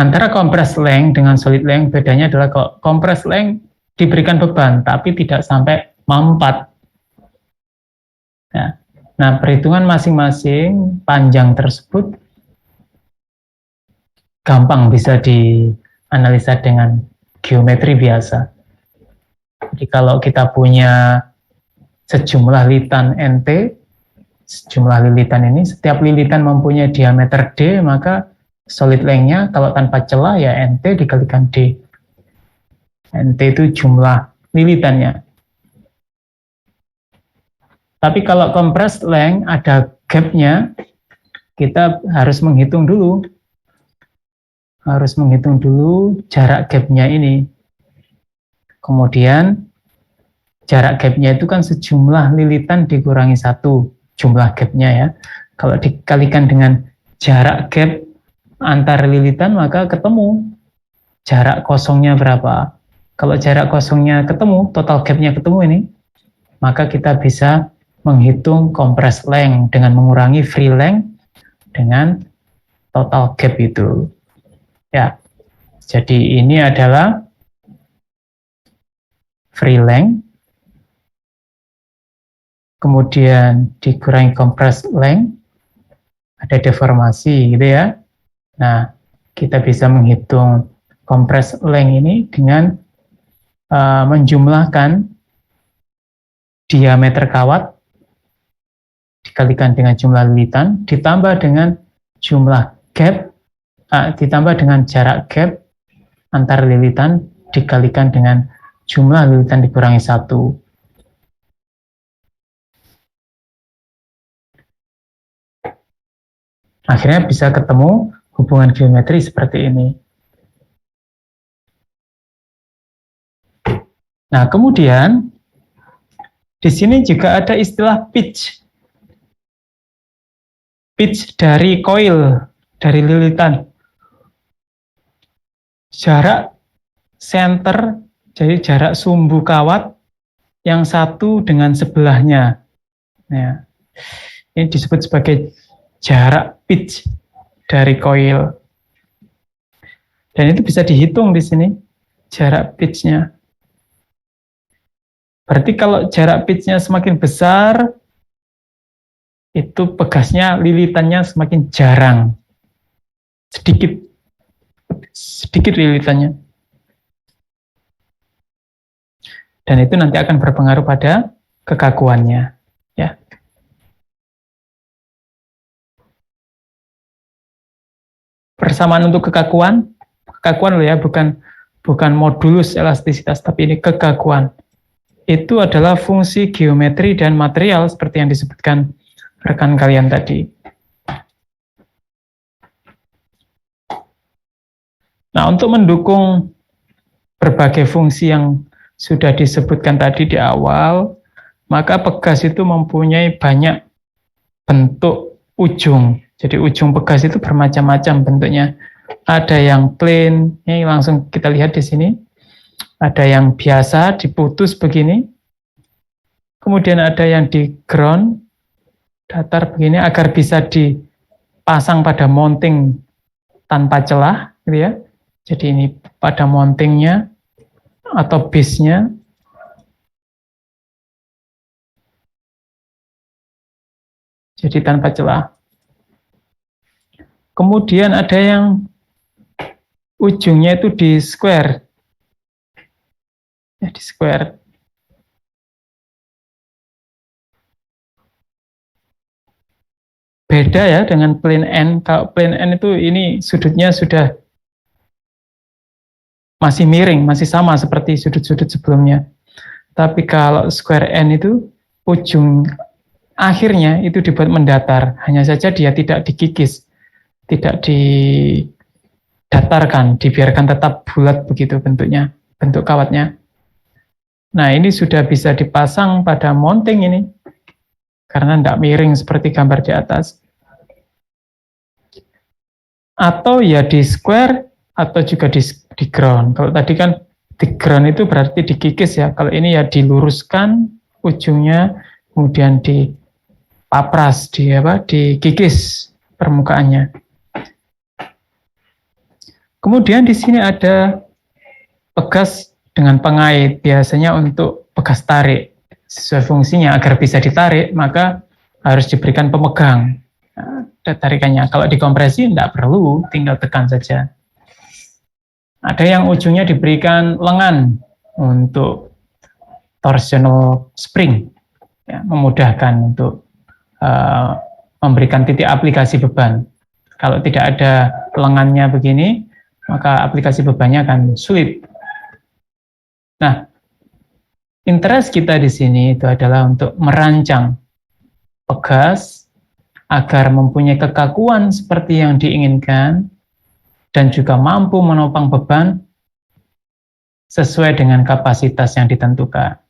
Speaker 1: Antara compressed length dengan solid length, bedanya adalah kalau compressed length diberikan beban, tapi tidak sampai mempat. Ya. Nah, perhitungan masing-masing panjang tersebut gampang bisa dianalisa dengan geometri biasa. Jadi kalau kita punya sejumlah lilitan NT, sejumlah lilitan ini, setiap lilitan mempunyai diameter D, maka solid length-nya kalau tanpa celah ya NT dikalikan D. NT itu jumlah lilitannya. Tapi kalau compressed length ada gap-nya, kita harus menghitung dulu. Harus menghitung dulu jarak gap-nya ini. Kemudian jarak gap-nya itu kan sejumlah lilitan dikurangi 1 jumlah gap-nya ya. Kalau dikalikan dengan jarak gap antar lilitan, maka ketemu jarak kosongnya berapa. Kalau jarak kosongnya ketemu, total gap-nya ketemu ini, maka kita bisa menghitung compressed length dengan mengurangi free length dengan total gap itu. Ya, jadi ini adalah free length, kemudian dikurangi compressed length, ada deformasi gitu ya. Nah, kita bisa menghitung compressed length ini dengan menjumlahkan diameter kawat dikalikan dengan jumlah lilitan ditambah dengan jumlah gap ditambah dengan jarak gap antar lilitan dikalikan dengan jumlah lilitan dikurangi 1. Akhirnya bisa ketemu hubungan geometri seperti ini. Nah, kemudian di sini juga ada istilah pitch. Pitch dari coil, dari lilitan. Jarak center, jadi jarak sumbu kawat yang satu dengan sebelahnya. Ya. Ini disebut sebagai jarak pitch dari coil. Dan itu bisa dihitung di sini, jarak pitch-nya. Berarti kalau jarak pitch-nya semakin besar, itu pegasnya, lilitannya semakin jarang. Sedikit lilitannya. Dan itu nanti akan berpengaruh pada kekakuannya. Ya. Persamaan untuk kekakuan loh ya, bukan modulus elastisitas, tapi ini kekakuan. Itu adalah fungsi geometri dan material seperti yang disebutkan rekan kalian tadi. Nah, untuk mendukung berbagai fungsi yang sudah disebutkan tadi di awal, maka pegas itu mempunyai banyak bentuk ujung. Jadi ujung pegas itu bermacam-macam bentuknya. Ada yang plain, ini langsung kita lihat di sini. Ada yang biasa, diputus begini. Kemudian ada yang di ground, datar begini, agar bisa dipasang pada mounting tanpa celah, gitu ya. Jadi ini pada mountingnya atau base-nya. Jadi tanpa celah. Kemudian ada yang ujungnya itu di square. Ya, di square. Beda ya dengan plane N. Kalau plane N itu ini sudutnya sudah masih miring, masih sama seperti sudut-sudut sebelumnya. Tapi kalau square N itu ujung akhirnya itu dibuat mendatar. Hanya saja dia tidak dikikis, tidak didatarkan, dibiarkan tetap bulat begitu bentuknya, bentuk kawatnya. Nah, ini sudah bisa dipasang pada mounting ini, karena tidak miring seperti gambar di atas. Atau ya di square, atau juga di ground. Kalau tadi kan di ground itu berarti dikikis ya, kalau ini ya diluruskan ujungnya, kemudian dipapras, dikikis permukaannya. Kemudian di sini ada pegas dengan pengait, biasanya untuk pegas tarik. Sesuai fungsinya, agar bisa ditarik, maka harus diberikan pemegang tarikannya. Kalau dikompresi, tidak perlu, tinggal tekan saja. Ada yang ujungnya diberikan lengan untuk torsional spring, ya, memudahkan untuk memberikan titik aplikasi beban. Kalau tidak ada lengannya begini, maka aplikasi bebannya akan sulit. Nah, interest kita di sini itu adalah untuk merancang pegas agar mempunyai kekakuan seperti yang diinginkan dan juga mampu menopang beban sesuai dengan kapasitas yang ditentukan.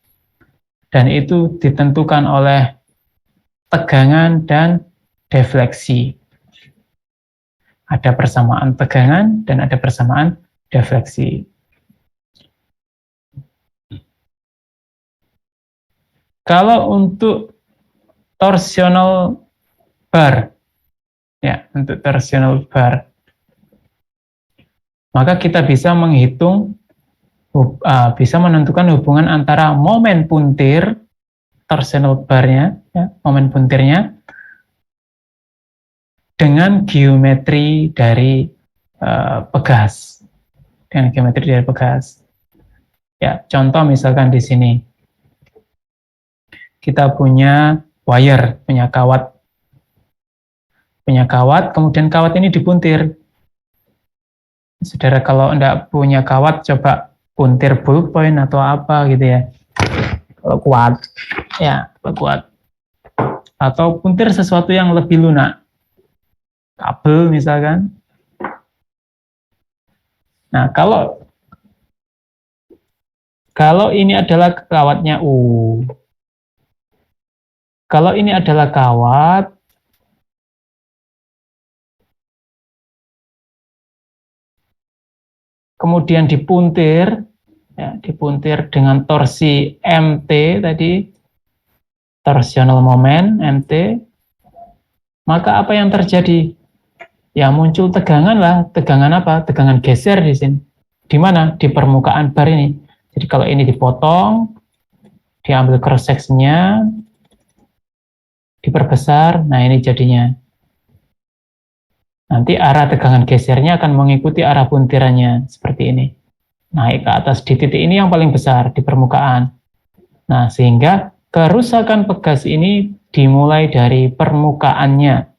Speaker 1: Dan itu ditentukan oleh tegangan dan defleksi. Ada persamaan tegangan dan ada persamaan defleksi. Kalau untuk torsional bar, ya, untuk torsional bar, maka kita bisa menghitung, bisa menentukan hubungan antara momen puntir torsional barnya, ya, momen puntirnya, dengan geometri dari pegas, dengan geometri dari pegas. Ya, contoh misalkan di sini. Kita punya wire, punya kawat, kemudian kawat ini dipuntir. Saudara kalau enggak punya kawat, coba puntir ballpoint atau apa gitu ya. Kalau kuat, ya kalau kuat. Atau puntir sesuatu yang lebih lunak. Kabel misalkan. Nah, kalau ini adalah kawatnya U. Kalau ini adalah kawat, kemudian dipuntir, ya, dipuntir dengan torsi MT tadi, torsional moment MT, maka apa yang terjadi? Ya muncul tegangan lah, tegangan apa? Tegangan geser di sini. Di mana? Di permukaan bar ini. Jadi kalau ini dipotong, diambil cross section-nya, diperbesar, nah ini jadinya. Nanti arah tegangan gesernya akan mengikuti arah puntirannya, seperti ini. Naik ke atas di titik ini yang paling besar, di permukaan. Nah, sehingga kerusakan pegas ini dimulai dari permukaannya.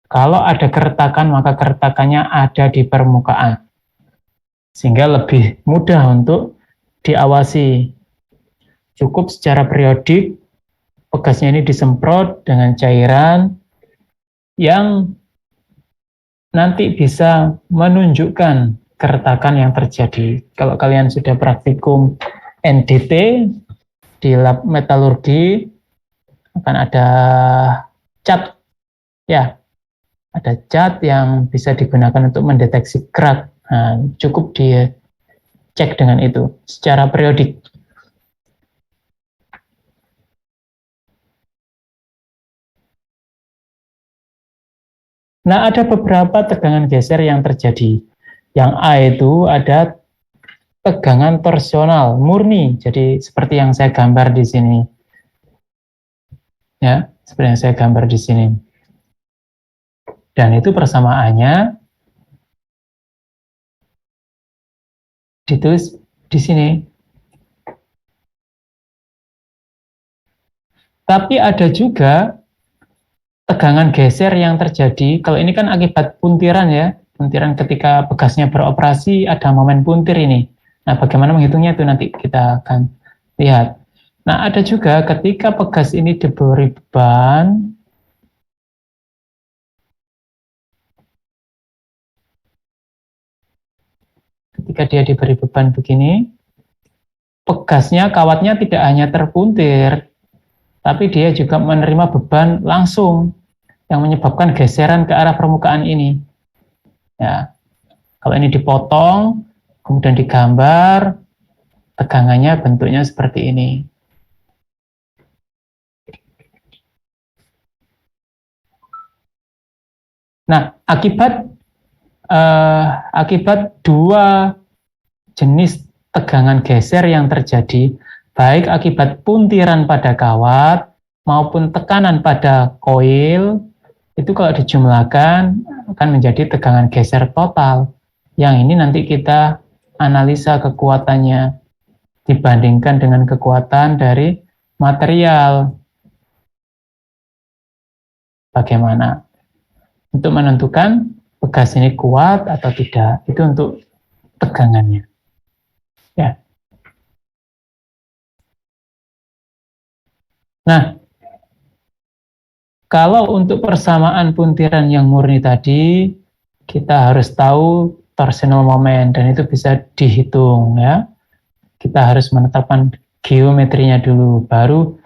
Speaker 1: Kalau ada keretakan, maka keretakannya ada di permukaan. Sehingga lebih mudah untuk diawasi. Cukup secara periodik, pegasnya ini disemprot dengan cairan yang nanti bisa menunjukkan keretakan yang terjadi. Kalau kalian sudah praktikum NDT di lab metalurgi, akan ada cat, ya, ada cat yang bisa digunakan untuk mendeteksi kerak. Nah, cukup dia cek dengan itu secara periodik. Nah, ada beberapa tegangan geser yang terjadi. Yang A itu ada tegangan torsional murni. Jadi seperti yang saya gambar di sini. Ya, seperti yang saya gambar di sini. Dan itu persamaannya ditulis di sini. Tapi ada juga tegangan geser yang terjadi. Kalau ini kan akibat puntiran ya, puntiran ketika pegasnya beroperasi ada momen puntir ini. Nah, bagaimana menghitungnya itu nanti kita akan lihat. Nah, ada juga ketika pegas ini diberi beban, ketika dia diberi beban begini, pegasnya, kawatnya tidak hanya terpuntir, tapi dia juga menerima beban langsung yang menyebabkan geseran ke arah permukaan ini. Ya, kalau ini dipotong, kemudian digambar, tegangannya bentuknya seperti ini. Nah, akibat dua jenis tegangan geser yang terjadi, baik akibat puntiran pada kawat maupun tekanan pada koil, itu kalau dijumlahkan akan menjadi tegangan geser total. Yang ini nanti kita analisa kekuatannya dibandingkan dengan kekuatan dari material. Bagaimana? Untuk menentukan pegas ini kuat atau tidak, itu untuk tegangannya. Ya. Nah, kalau untuk persamaan puntiran yang murni tadi, kita harus tahu torsional moment, dan itu bisa dihitung ya. Kita harus menetapkan geometrinya dulu, baru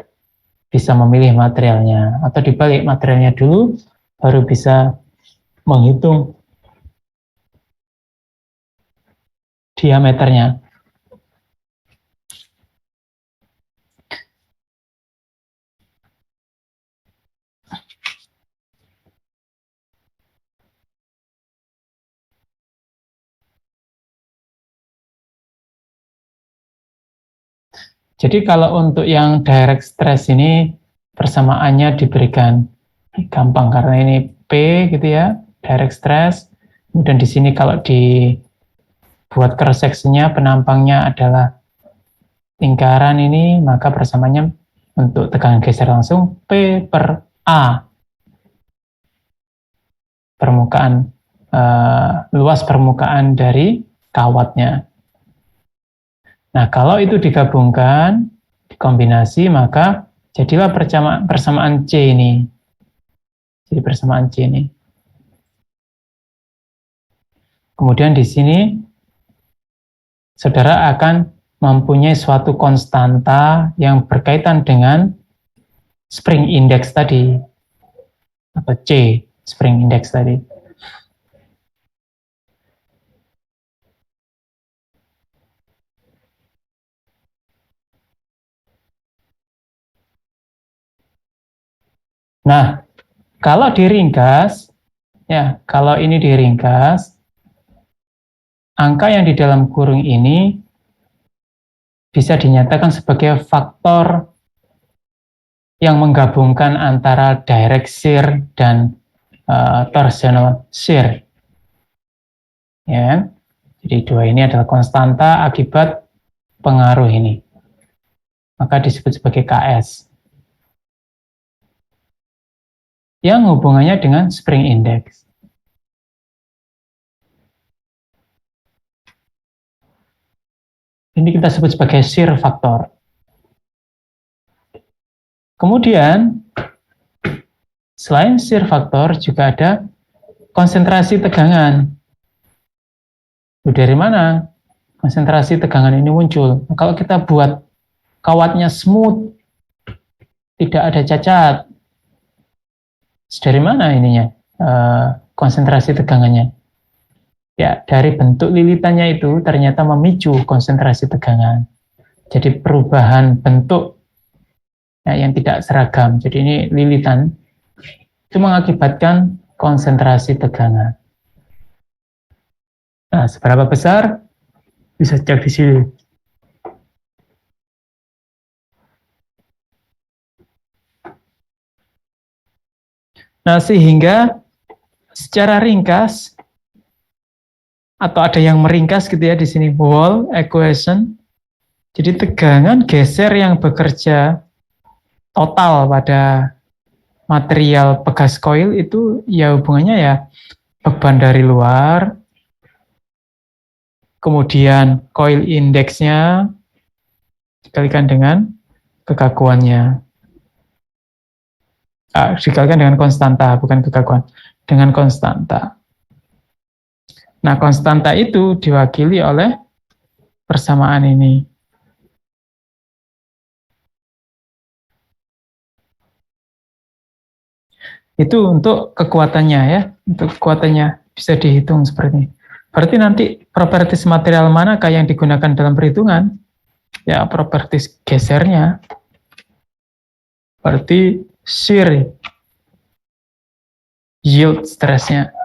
Speaker 1: bisa memilih materialnya. Atau dibalik, materialnya dulu, baru bisa menghitung diameternya. Jadi kalau untuk yang direct stress ini persamaannya diberikan gampang karena ini P gitu ya, direct stress. Kemudian di sini kalau dibuat cross section-nya, penampangnya adalah lingkaran ini, maka persamaannya untuk tegangan geser langsung P per A. Permukaan luas permukaan dari kawatnya. Nah, kalau itu digabungkan, dikombinasi, maka jadilah persamaan C ini. Jadi persamaan C ini. Kemudian di sini, saudara akan mempunyai suatu konstanta yang berkaitan dengan spring index tadi, atau C, spring index tadi. Nah, kalau diringkas, ya, kalau ini diringkas, angka yang di dalam kurung ini bisa dinyatakan sebagai faktor yang menggabungkan antara direct shear dan torsional shear. Ya, jadi dua ini adalah konstanta akibat pengaruh ini. Maka disebut sebagai KS. Yang hubungannya dengan spring index. Ini kita sebut sebagai shear factor. Kemudian, selain shear factor juga ada konsentrasi tegangan. Dari mana konsentrasi tegangan ini muncul? Nah, kalau kita buat kawatnya smooth, tidak ada cacat, dari mana ininya konsentrasi tegangannya? Ya, dari bentuk lilitannya itu ternyata memicu konsentrasi tegangan. Jadi perubahan bentuk ya, yang tidak seragam. Jadi ini lilitan itu mengakibatkan konsentrasi tegangan. Nah, seberapa besar? Bisa cek di sini. Nah, sehingga secara ringkas, atau ada yang meringkas gitu ya di sini, Wall equation. Jadi tegangan geser yang bekerja total pada material pegas koil itu ya hubungannya ya beban dari luar, kemudian koil indeksnya dikalikan dengan kekakuannya. Dikalikan dengan konstanta, bukan kekakuan, dengan konstanta. Nah, konstanta itu diwakili oleh persamaan ini. Itu untuk kekuatannya ya, untuk kekuatannya bisa dihitung seperti ini. Berarti nanti properties material manakah yang digunakan dalam perhitungan? Ya, properties gesernya. Berarti shear yield stressnya,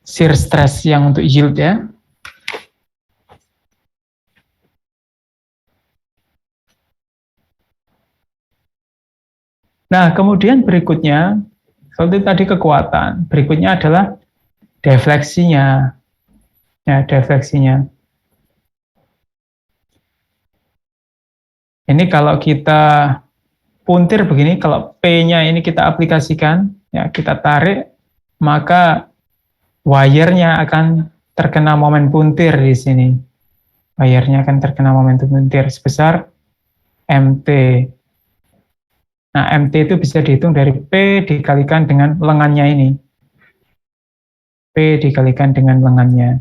Speaker 1: shear stress yang untuk yield ya. Nah, kemudian berikutnya, seperti tadi kekuatan, berikutnya adalah defleksinya. Ya, defleksinya. Ini kalau kita puntir begini, kalau P-nya ini kita aplikasikan, ya kita tarik, maka wire-nya akan terkena momen puntir di sini. Wire-nya akan terkena momentum puntir sebesar MT. Nah, MT itu bisa dihitung dari P dikalikan dengan lengannya ini. P dikalikan dengan lengannya.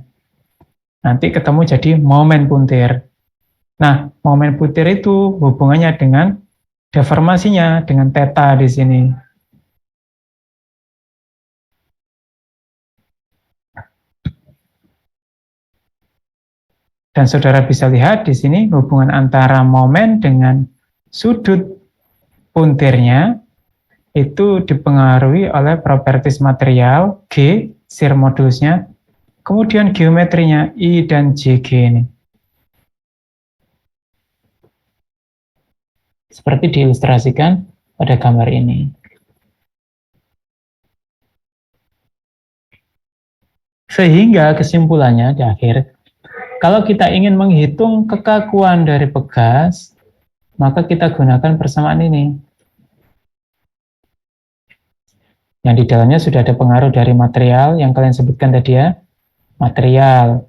Speaker 1: Nanti ketemu jadi momen puntir. Nah, momen puntir itu hubungannya dengan deformasinya, dengan theta di sini. Dan saudara bisa lihat di sini hubungan antara momen dengan sudut puntirnya itu dipengaruhi oleh properties material G, shear modulusnya, kemudian geometrinya I dan JG ini. Seperti diilustrasikan pada gambar ini. Sehingga kesimpulannya di akhir, kalau kita ingin menghitung kekakuan dari pegas, maka kita gunakan persamaan ini. Yang di dalamnya sudah ada pengaruh dari material yang kalian sebutkan tadi ya. Material,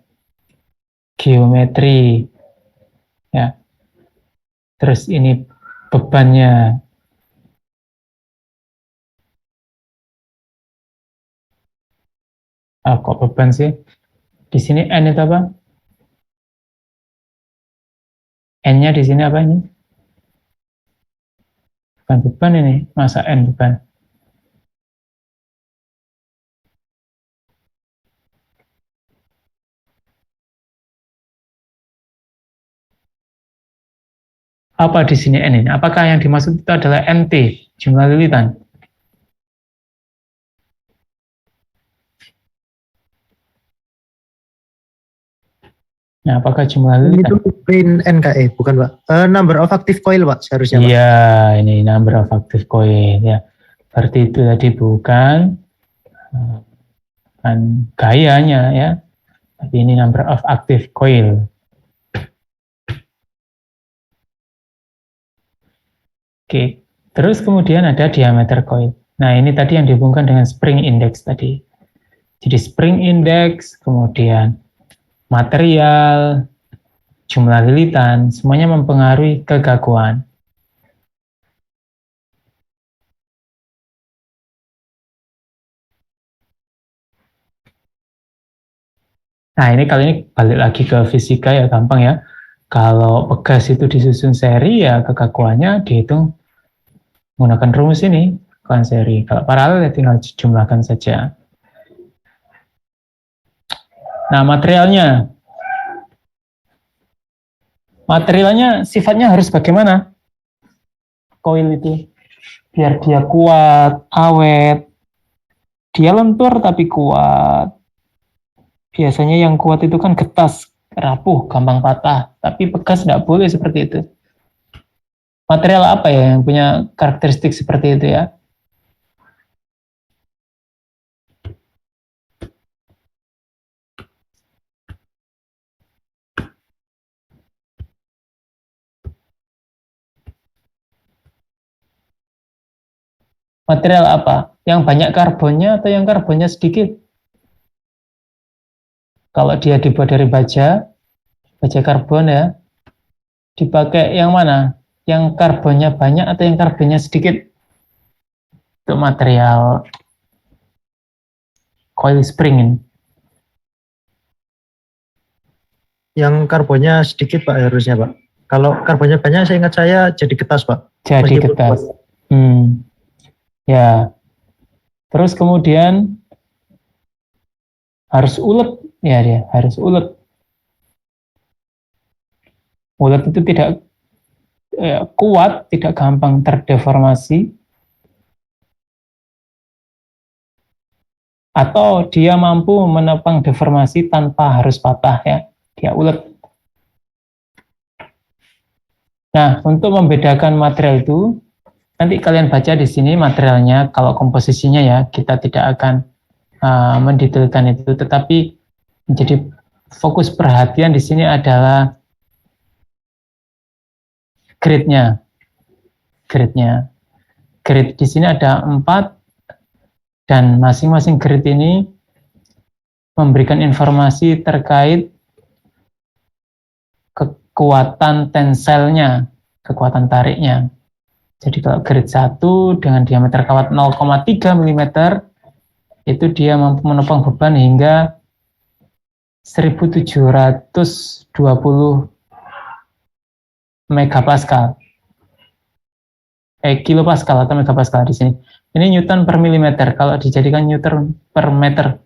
Speaker 1: geometri, ya. Terus ini bebannya. Kok beban sih? Di sini N itu apa? N-nya di sini apa ini? Bukan beban ini, masa N beban? Apa di sini N ini? Apakah yang dimaksud itu adalah NT, jumlah lilitan? Nah, apakah jumlah
Speaker 7: Ini
Speaker 1: lilitan?
Speaker 7: tuh plain NKE, bukan Pak? Number of active coil Pak, seharusnya Pak.
Speaker 1: Iya, ini number of active coil ya. Berarti itu tadi bukan gayanya ya, tapi ini number of active coil. Oke, terus kemudian ada diameter coil. Nah, ini tadi yang dihubungkan dengan spring index tadi. Jadi spring index, kemudian material, jumlah lilitan, semuanya mempengaruhi kegaguan. Nah, ini kali ini balik lagi ke fisika ya, gampang ya. Kalau pegas itu disusun seri ya kegaguannya dihitung menggunakan rumus ini, kegaguan seri. Kalau paralel ya tinggal jumlahkan saja. Nah, materialnya sifatnya harus bagaimana? Koil itu biar dia kuat, awet, dia lentur tapi kuat. Biasanya yang kuat itu kan getas, rapuh, gampang patah, tapi pegas tidak boleh seperti itu. Material apa ya yang punya karakteristik seperti itu ya? Material apa? Yang banyak karbonnya atau yang karbonnya sedikit? Kalau dia dibuat dari baja karbon ya, dipakai yang mana? Yang karbonnya banyak atau yang karbonnya sedikit? Untuk material coil spring ini.
Speaker 7: Yang karbonnya sedikit Pak harusnya Pak. Kalau karbonnya banyak, saya ingat saya jadi getas Pak.
Speaker 1: Jadi
Speaker 7: Meskipun
Speaker 1: getas. Ya. Terus kemudian harus ulet ya, dia harus ulet. Ulet itu tidak kuat, tidak gampang terdeformasi, atau dia mampu menopang deformasi tanpa harus patah ya, dia ulet. Nah, untuk membedakan material itu, nanti kalian baca di sini materialnya, kalau komposisinya ya, kita tidak akan mendetailkan itu, tetapi menjadi fokus perhatian di sini adalah grade-nya. Grade di sini ada 4, dan masing-masing grade ini memberikan informasi terkait kekuatan tenselnya, kekuatan tariknya. Jadi kalau grade 1 dengan diameter kawat 0,3 mm, itu dia mampu menopang beban hingga 1720 megapascal. Kilopascal atau megapascal di sini. Ini Newton per milimeter. Kalau dijadikan Newton per meter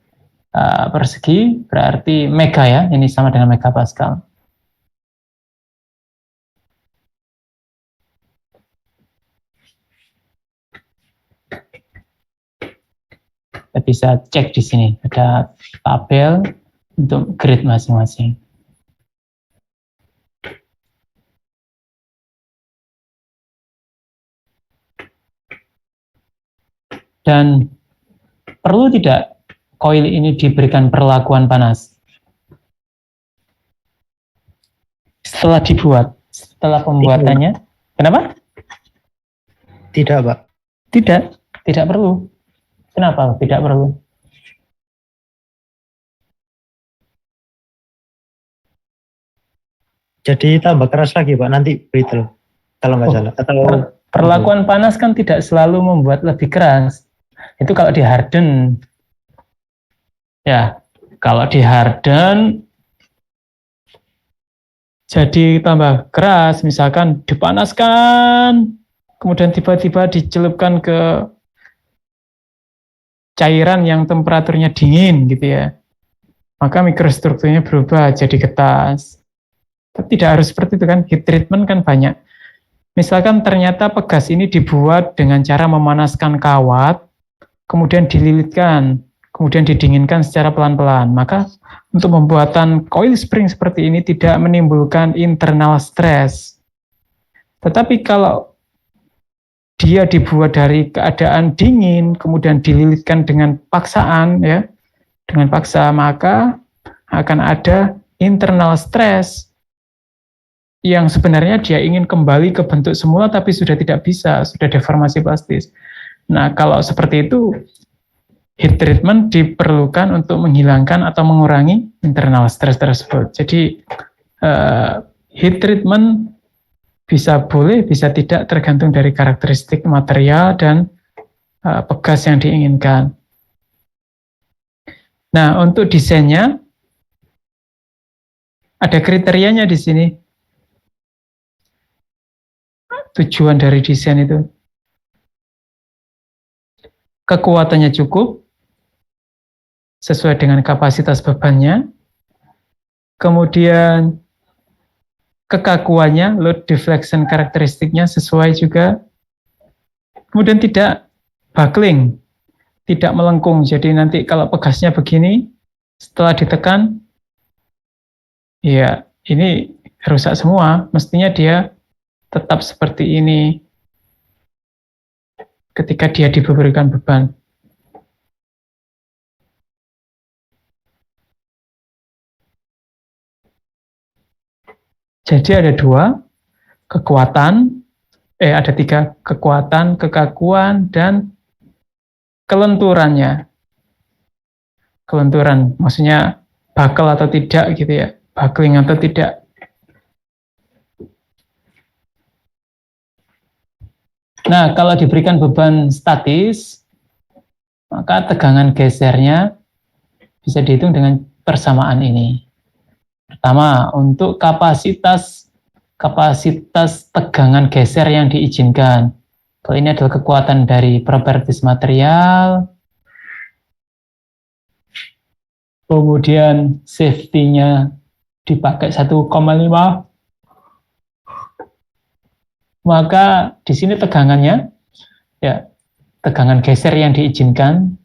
Speaker 1: persegi, berarti mega ya. Ini sama dengan megapascal. Kita bisa cek di sini. Ada tabel untuk grade masing-masing. Dan perlu tidak koil ini diberikan perlakuan panas? Setelah dibuat, setelah pembuatannya, kenapa?
Speaker 7: Tidak Pak.
Speaker 1: Tidak perlu. Kenapa tidak perlu?
Speaker 7: Jadi tambah keras lagi Pak, nanti brittle kalau nggak salah. Atau
Speaker 1: Perlakuan panas kan tidak selalu membuat lebih keras. Itu kalau di harden. Ya, kalau di harden jadi tambah keras, misalkan dipanaskan, kemudian tiba-tiba dicelupkan ke cairan yang temperaturnya dingin gitu ya. Maka mikrostrukturnya berubah jadi getas. Tapi tidak harus seperti itu kan, heat treatment kan banyak. Misalkan ternyata pegas ini dibuat dengan cara memanaskan kawat, kemudian dililitkan, kemudian didinginkan secara pelan-pelan. Maka untuk pembuatan coil spring seperti ini tidak menimbulkan internal stress. Tetapi kalau dia dibuat dari keadaan dingin, kemudian dililitkan dengan paksaan, ya, dengan paksa, maka akan ada internal stress yang sebenarnya dia ingin kembali ke bentuk semula tapi sudah tidak bisa, sudah deformasi plastis. Nah, kalau seperti itu, heat treatment diperlukan untuk menghilangkan atau mengurangi internal stress tersebut. Jadi, heat treatment bisa boleh, bisa tidak, tergantung dari karakteristik material dan pegas yang diinginkan. Nah, untuk desainnya, ada kriterianya di sini. Tujuan dari desain itu. Kekuatannya cukup, sesuai dengan kapasitas bebannya. Kemudian, kekakuannya, load deflection karakteristiknya sesuai juga. Kemudian tidak buckling, tidak melengkung. Jadi nanti kalau pegasnya begini, setelah ditekan, ya ini rusak semua. Mestinya dia tetap seperti ini ketika dia diberikan beban. Jadi ada dua, ada tiga, kekuatan, kekakuan, dan kelenturannya. Kelenturan, maksudnya buckle atau tidak gitu ya, buckling atau tidak. Nah, kalau diberikan beban statis, maka tegangan gesernya bisa dihitung dengan persamaan ini. Pertama, untuk kapasitas tegangan geser yang diizinkan. Kalau ini adalah kekuatan dari properties material, kemudian safety-nya dipakai 1,5, maka di sini tegangannya, ya, tegangan geser yang diizinkan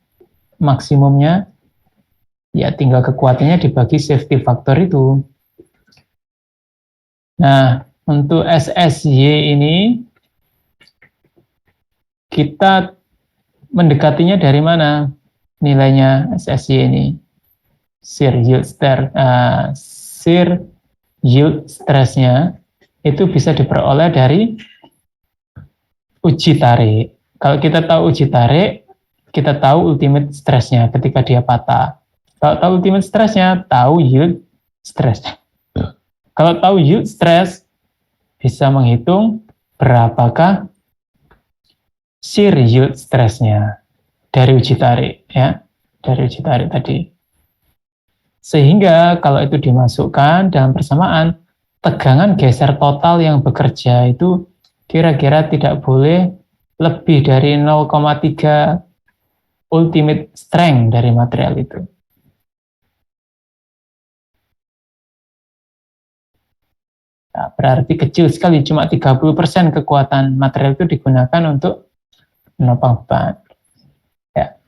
Speaker 1: maksimumnya, ya tinggal kekuatannya dibagi safety factor itu. Nah, untuk SSY ini, kita mendekatinya dari mana nilainya SSY ini? Shear yield stress-nya itu bisa diperoleh dari uji tarik. Kalau kita tahu uji tarik, kita tahu ultimate stress-nya ketika dia patah. Kalau tahu ultimate stress-nya, tahu yield stress-nya. Kalau tahu yield stress, bisa menghitung berapakah shear yield stress-nya dari uji tarik, ya, dari uji tarik tadi. Sehingga kalau itu dimasukkan dalam persamaan, tegangan geser total yang bekerja itu kira-kira tidak boleh lebih dari 0,3 ultimate strength dari material itu. Nah, berarti kecil sekali, cuma 30% kekuatan material itu digunakan untuk menopang beban. Ya.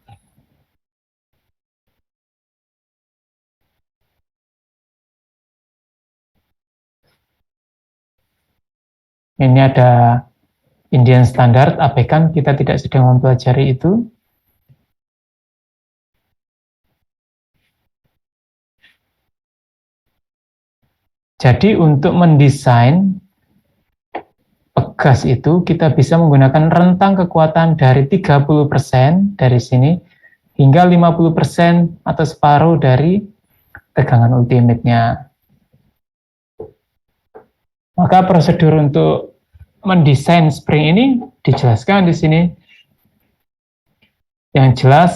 Speaker 1: Ini ada Indian Standard, abaikan, kita tidak sedang mempelajari itu. Jadi untuk mendesain pegas itu, kita bisa menggunakan rentang kekuatan dari 30% dari sini hingga 50% atau separuh dari tegangan ultimate-nya. Maka prosedur untuk mendesain spring ini dijelaskan di sini. Yang jelas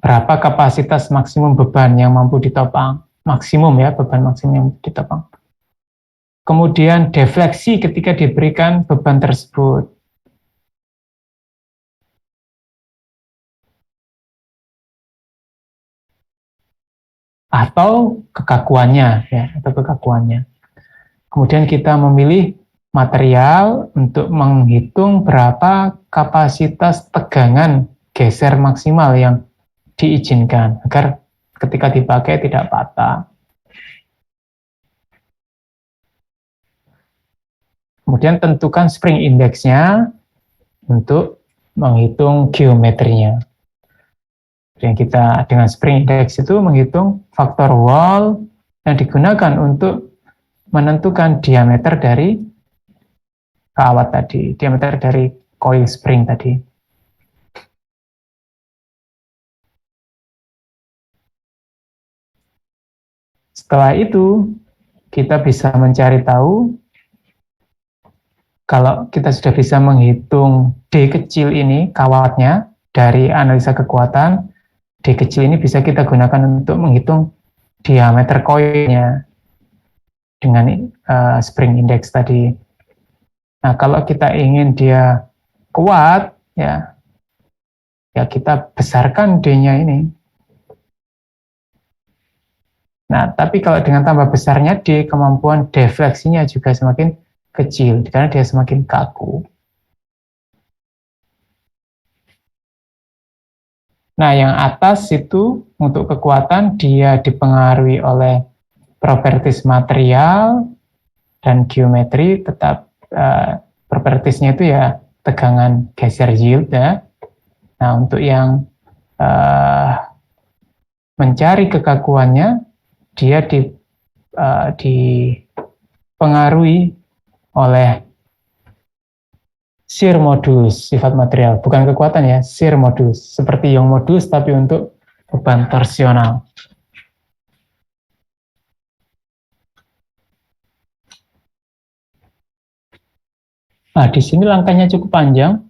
Speaker 1: berapa kapasitas maksimum beban yang mampu ditopang. Maksimum ya, beban maksimum yang ditopang. Kemudian defleksi ketika diberikan beban tersebut. Atau kekakuannya ya, atau kekakuannya. Kemudian kita memilih material untuk menghitung berapa kapasitas tegangan geser maksimal yang diizinkan agar ketika dipakai tidak patah. Kemudian tentukan spring index-nya untuk menghitung geometrinya. Yang kita dengan spring index itu menghitung faktor wall yang digunakan untuk menentukan diameter dari kawat tadi, diameter dari coil spring tadi. Setelah itu, kita bisa mencari tahu kalau kita sudah bisa menghitung D kecil ini, kawatnya, dari analisa kekuatan, D kecil ini bisa kita gunakan untuk menghitung diameter koilnya dengan spring index tadi. Nah, kalau kita ingin dia kuat, ya kita besarkan D-nya ini. Nah, tapi kalau dengan tambah besarnya D, kemampuan defleksinya juga semakin kecil, karena dia semakin kaku. Nah, yang atas itu untuk kekuatan dia dipengaruhi oleh properties material dan geometri, tetap propertiesnya itu ya tegangan geser yield ya. Nah, untuk yang mencari kekakuannya, dia dipengaruhi oleh shear modulus, sifat material, bukan kekuatan ya, shear modulus, seperti Young modulus tapi untuk beban torsional. Nah, di sini langkahnya cukup panjang.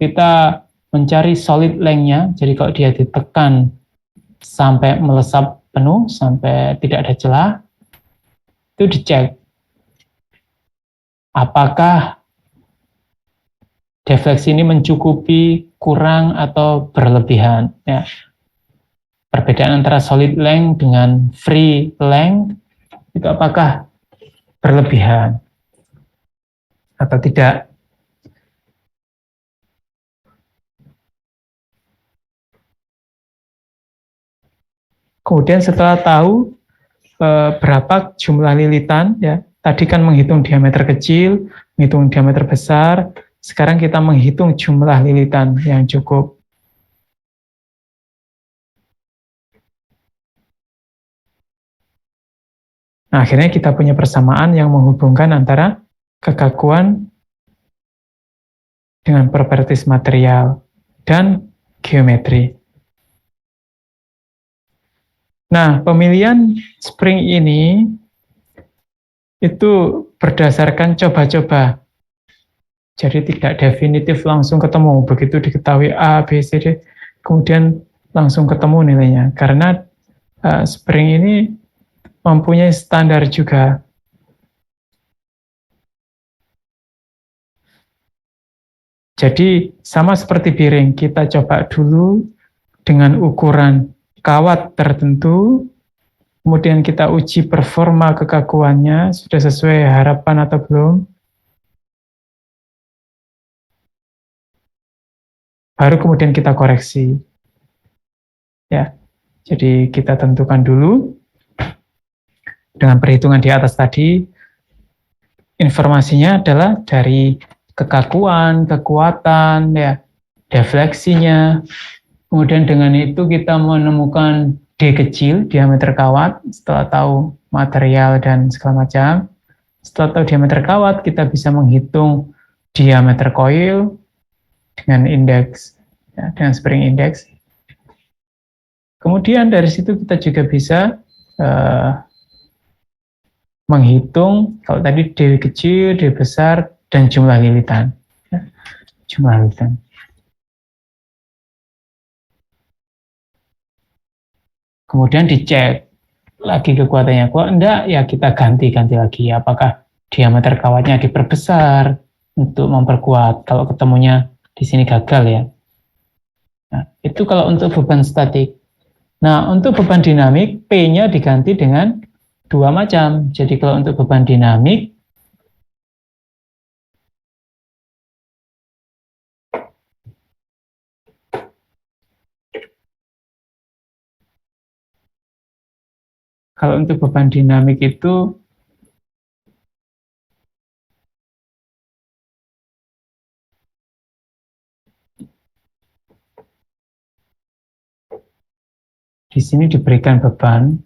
Speaker 1: Kita mencari solid length-nya, jadi kalau dia ditekan sampai melesap penuh, sampai tidak ada celah, itu dicek apakah defleksi ini mencukupi, kurang, atau berlebihan. Ya. Perbedaan antara solid length dengan free length itu apakah berlebihan atau tidak. Kemudian setelah tahu berapa jumlah lilitan, ya tadi kan menghitung diameter kecil, menghitung diameter besar, sekarang kita menghitung jumlah lilitan yang cukup. Nah, akhirnya kita punya persamaan yang menghubungkan antara kekakuan dengan properties material dan geometri. Nah, pemilihan spring ini itu berdasarkan coba-coba. Jadi tidak definitif langsung ketemu. Begitu diketahui A, B, C, D, kemudian langsung ketemu nilainya. Karena spring ini mempunyai standar juga. Jadi sama seperti piring, kita coba dulu dengan ukuran kawat tertentu, kemudian kita uji performa kekakuannya, sudah sesuai harapan atau belum. Baru kemudian kita koreksi. Ya, jadi kita tentukan dulu dengan perhitungan di atas tadi, informasinya adalah dari kekakuan, kekuatan, ya, defleksinya. Kemudian dengan itu kita menemukan D kecil, diameter kawat, setelah tahu material dan segala macam. Setelah tahu diameter kawat, kita bisa menghitung diameter coil dengan indeks, ya, dengan spring index. kemudian dari situ kita juga bisa menghitung kalau tadi D kecil, D besar, dan jumlah lilitan. Ya, jumlah lilitan. Kemudian dicek lagi kekuatannya. Kalau enggak, ya kita ganti-ganti lagi. Apakah diameter kawatnya diperbesar untuk memperkuat kalau ketemunya di sini gagal ya. Nah, itu kalau untuk beban statik. Nah, untuk beban dinamik, P-nya diganti dengan dua macam. Jadi kalau untuk beban dinamik, itu di sini diberikan beban,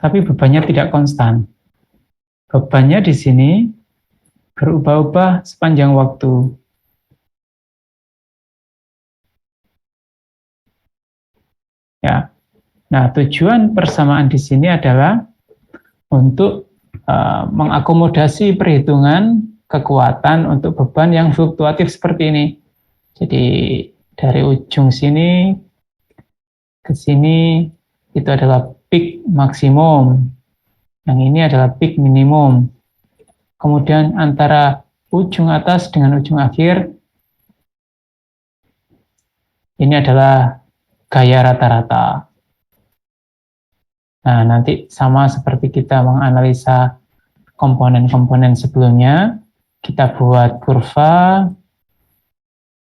Speaker 1: tapi bebannya tidak konstan. Bebannya di sini berubah-ubah sepanjang waktu. Ya. Nah, tujuan persamaan di sini adalah untuk mengakomodasi perhitungan kekuatan untuk beban yang fluktuatif seperti ini. Jadi dari ujung sini ke sini itu adalah peak maksimum, yang ini adalah peak minimum. Kemudian antara ujung atas dengan ujung akhir ini adalah gaya rata-rata. Nah, nanti sama seperti kita menganalisa komponen-komponen sebelumnya, kita buat kurva.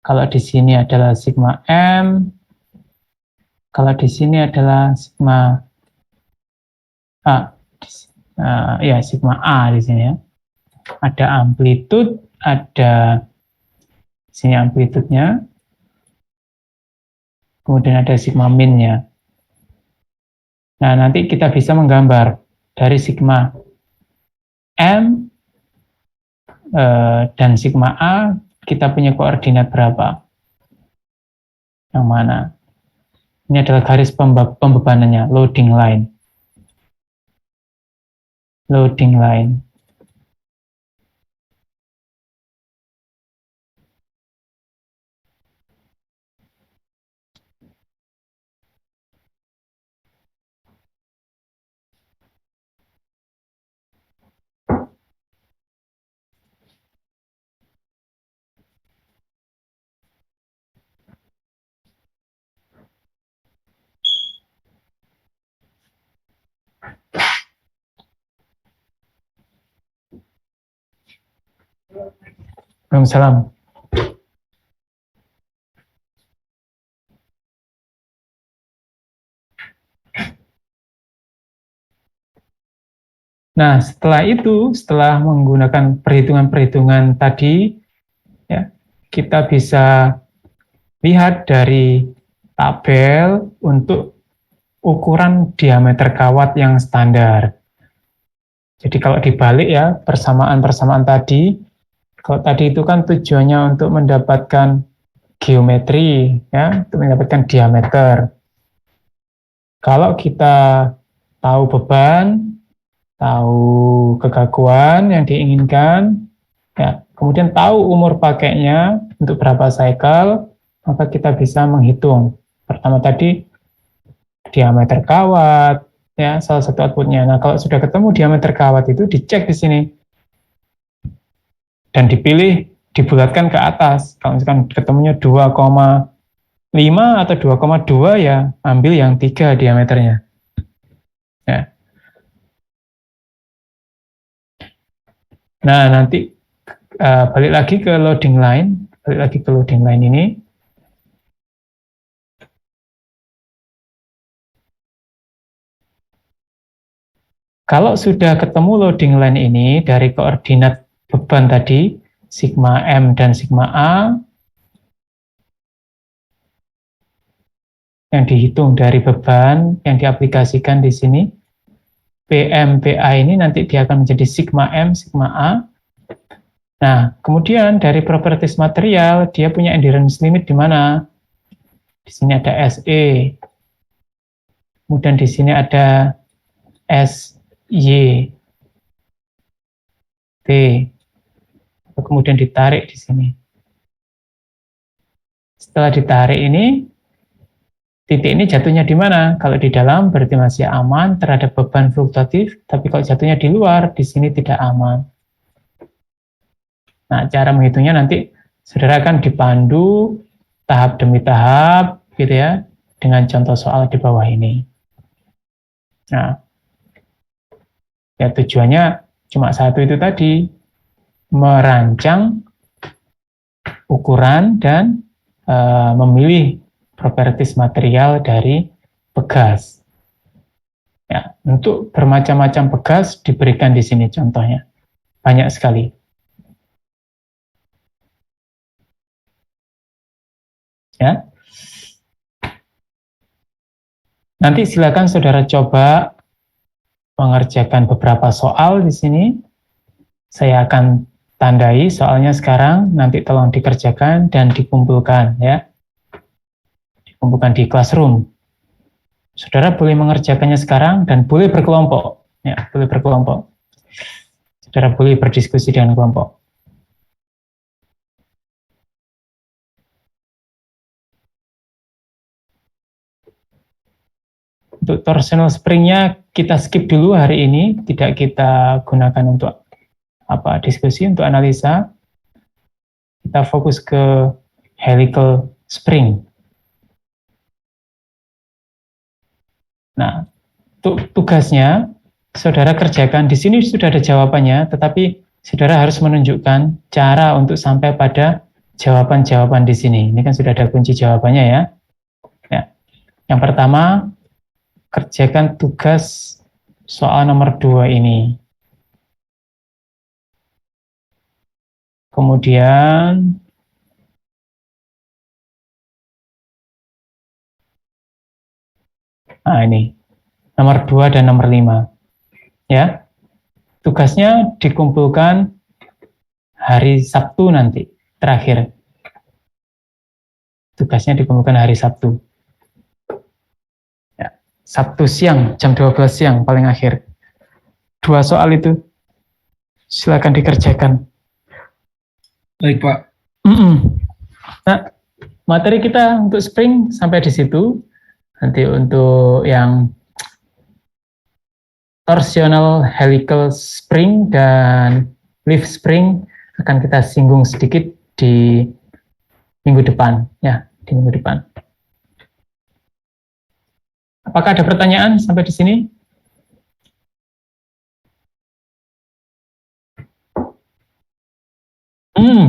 Speaker 1: Kalau di sini adalah sigma M, kalau di sini adalah sigma A, ya sigma A di sini ya. Ada amplitude, ada sini amplitudenya, kemudian ada sigma min-nya. Nah, nanti kita bisa menggambar dari sigma M dan sigma A, kita punya koordinat berapa? Yang mana? Ini adalah garis pembebanannya, loading line. Loading line. Waalaikumsalam. Nah, setelah itu, setelah menggunakan perhitungan-perhitungan tadi, ya, kita bisa lihat dari tabel untuk ukuran diameter kawat yang standar. Jadi kalau dibalik ya, persamaan-persamaan tadi, kalau tadi itu kan tujuannya untuk mendapatkan geometri, ya, untuk mendapatkan diameter. Kalau kita tahu beban, tahu kekakuan yang diinginkan, ya, kemudian tahu umur pakainya untuk berapa cycle, maka kita bisa menghitung. Pertama tadi diameter kawat, ya, salah satu outputnya. Nah, kalau sudah ketemu diameter kawat itu dicek di sini dan dipilih, dibulatkan ke atas. Kalau misalkan ketemunya 2,5 atau 2,2 ya ambil yang 3 diameternya. Ya. Nah, nanti balik lagi ke loading line ini. Kalau sudah ketemu loading line ini dari koordinat beban tadi, sigma M dan sigma A, yang dihitung dari beban yang diaplikasikan di sini, PM, PA ini nanti dia akan menjadi sigma M, sigma A. Nah, kemudian dari properties material, dia punya endurance limit di mana? Di sini ada SE. kemudian di sini ada SY, T, kemudian ditarik di sini. Setelah ditarik ini, titik ini jatuhnya di mana? Kalau di dalam berarti masih aman terhadap beban fluktuatif, tapi kalau jatuhnya di luar, di sini tidak aman. Nah, cara menghitungnya nanti saudara akan dipandu tahap demi tahap, gitu ya, dengan contoh soal di bawah ini. Nah, ya tujuannya cuma satu itu tadi, merancang ukuran dan memilih properties material dari pegas. Ya, untuk bermacam-macam pegas diberikan di sini contohnya, banyak sekali. Ya. Nanti silakan saudara coba mengerjakan beberapa soal di sini. Saya akan tandai soalnya sekarang, nanti tolong dikerjakan dan dikumpulkan ya. Dikumpulkan di classroom. Saudara boleh mengerjakannya sekarang dan boleh berkelompok. Ya, boleh berkelompok. Saudara boleh berdiskusi dengan kelompok. Untuk torsional spring-nya kita skip dulu hari ini, tidak kita gunakan untuk diskusi, untuk analisa. Kita fokus ke helical spring. Nah, untuk tugasnya saudara kerjakan di sini sudah ada jawabannya, tetapi saudara harus menunjukkan cara untuk sampai pada jawaban-jawaban di sini. Ini kan sudah ada kunci jawabannya ya. Ya. Yang pertama, kerjakan tugas soal nomor 2 ini. Kemudian ini nomor 2 dan nomor 5. Ya. Tugasnya dikumpulkan hari Sabtu nanti, terakhir. Tugasnya dikumpulkan hari Sabtu. Sabtu siang, jam 12 siang paling akhir. 2 soal itu silakan dikerjakan.
Speaker 5: Baik, Pak.
Speaker 1: Nah, materi kita untuk spring sampai di situ. Nanti untuk yang torsional helical spring dan leaf spring akan kita singgung sedikit di minggu depan, ya, di minggu depan. Apakah ada pertanyaan sampai di sini?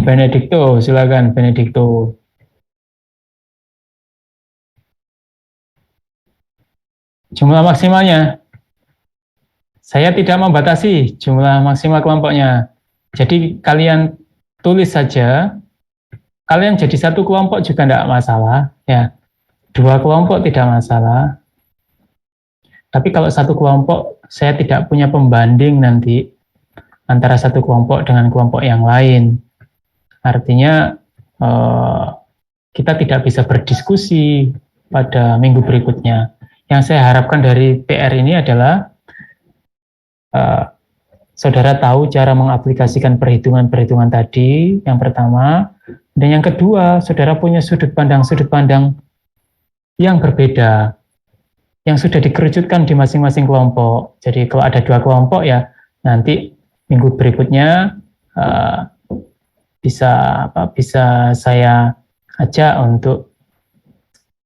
Speaker 1: Benedikto, silakan Benedikto. Jumlah maksimalnya. Saya tidak membatasi jumlah maksimal kelompoknya. Jadi kalian tulis saja. Kalian jadi satu kelompok juga tidak masalah, ya. 2 kelompok tidak masalah. Tapi kalau satu kelompok, saya tidak punya pembanding nanti antara satu kelompok dengan kelompok yang lain. Artinya kita tidak bisa berdiskusi pada minggu berikutnya. Yang saya harapkan dari PR ini adalah saudara tahu cara mengaplikasikan perhitungan-perhitungan tadi, yang pertama. Dan yang kedua, saudara punya sudut pandang yang berbeda, yang sudah dikerucutkan di masing-masing kelompok. Jadi kalau ada 2 kelompok ya nanti minggu berikutnya bisa saya ajak untuk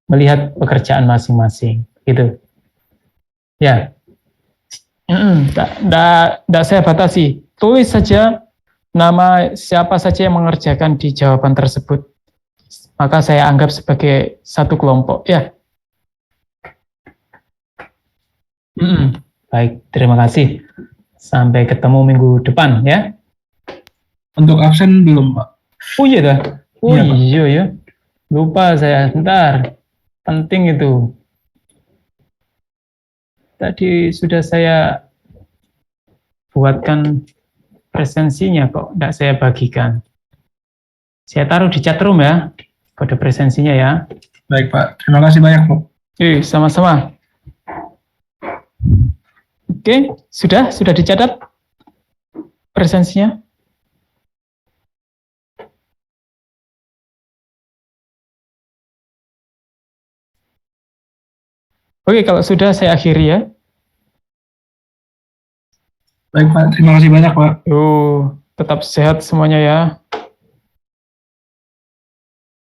Speaker 1: melihat pekerjaan masing-masing, gitu. Ya, tidak saya batasi. Tulis saja nama siapa saja yang mengerjakan di jawaban tersebut. Maka saya anggap sebagai satu kelompok, ya. Baik, terima kasih. Sampai ketemu minggu depan ya.
Speaker 5: Untuk absen belum, Pak?
Speaker 1: Oh iya dah. Oh
Speaker 5: Iya, Pak.
Speaker 1: iya ya. Lupa saya. Bentar. Penting itu. Tadi sudah saya buatkan presensinya kok. Tidak saya bagikan. Saya taruh di chat room ya. Kode presensinya ya.
Speaker 5: Baik, Pak. Terima kasih banyak, Pak.
Speaker 1: Sama-sama. Oke, sudah dicatat presensinya? Oke, kalau sudah saya akhiri ya.
Speaker 5: Baik Pak, terima kasih banyak Pak.
Speaker 1: Tetap sehat semuanya ya.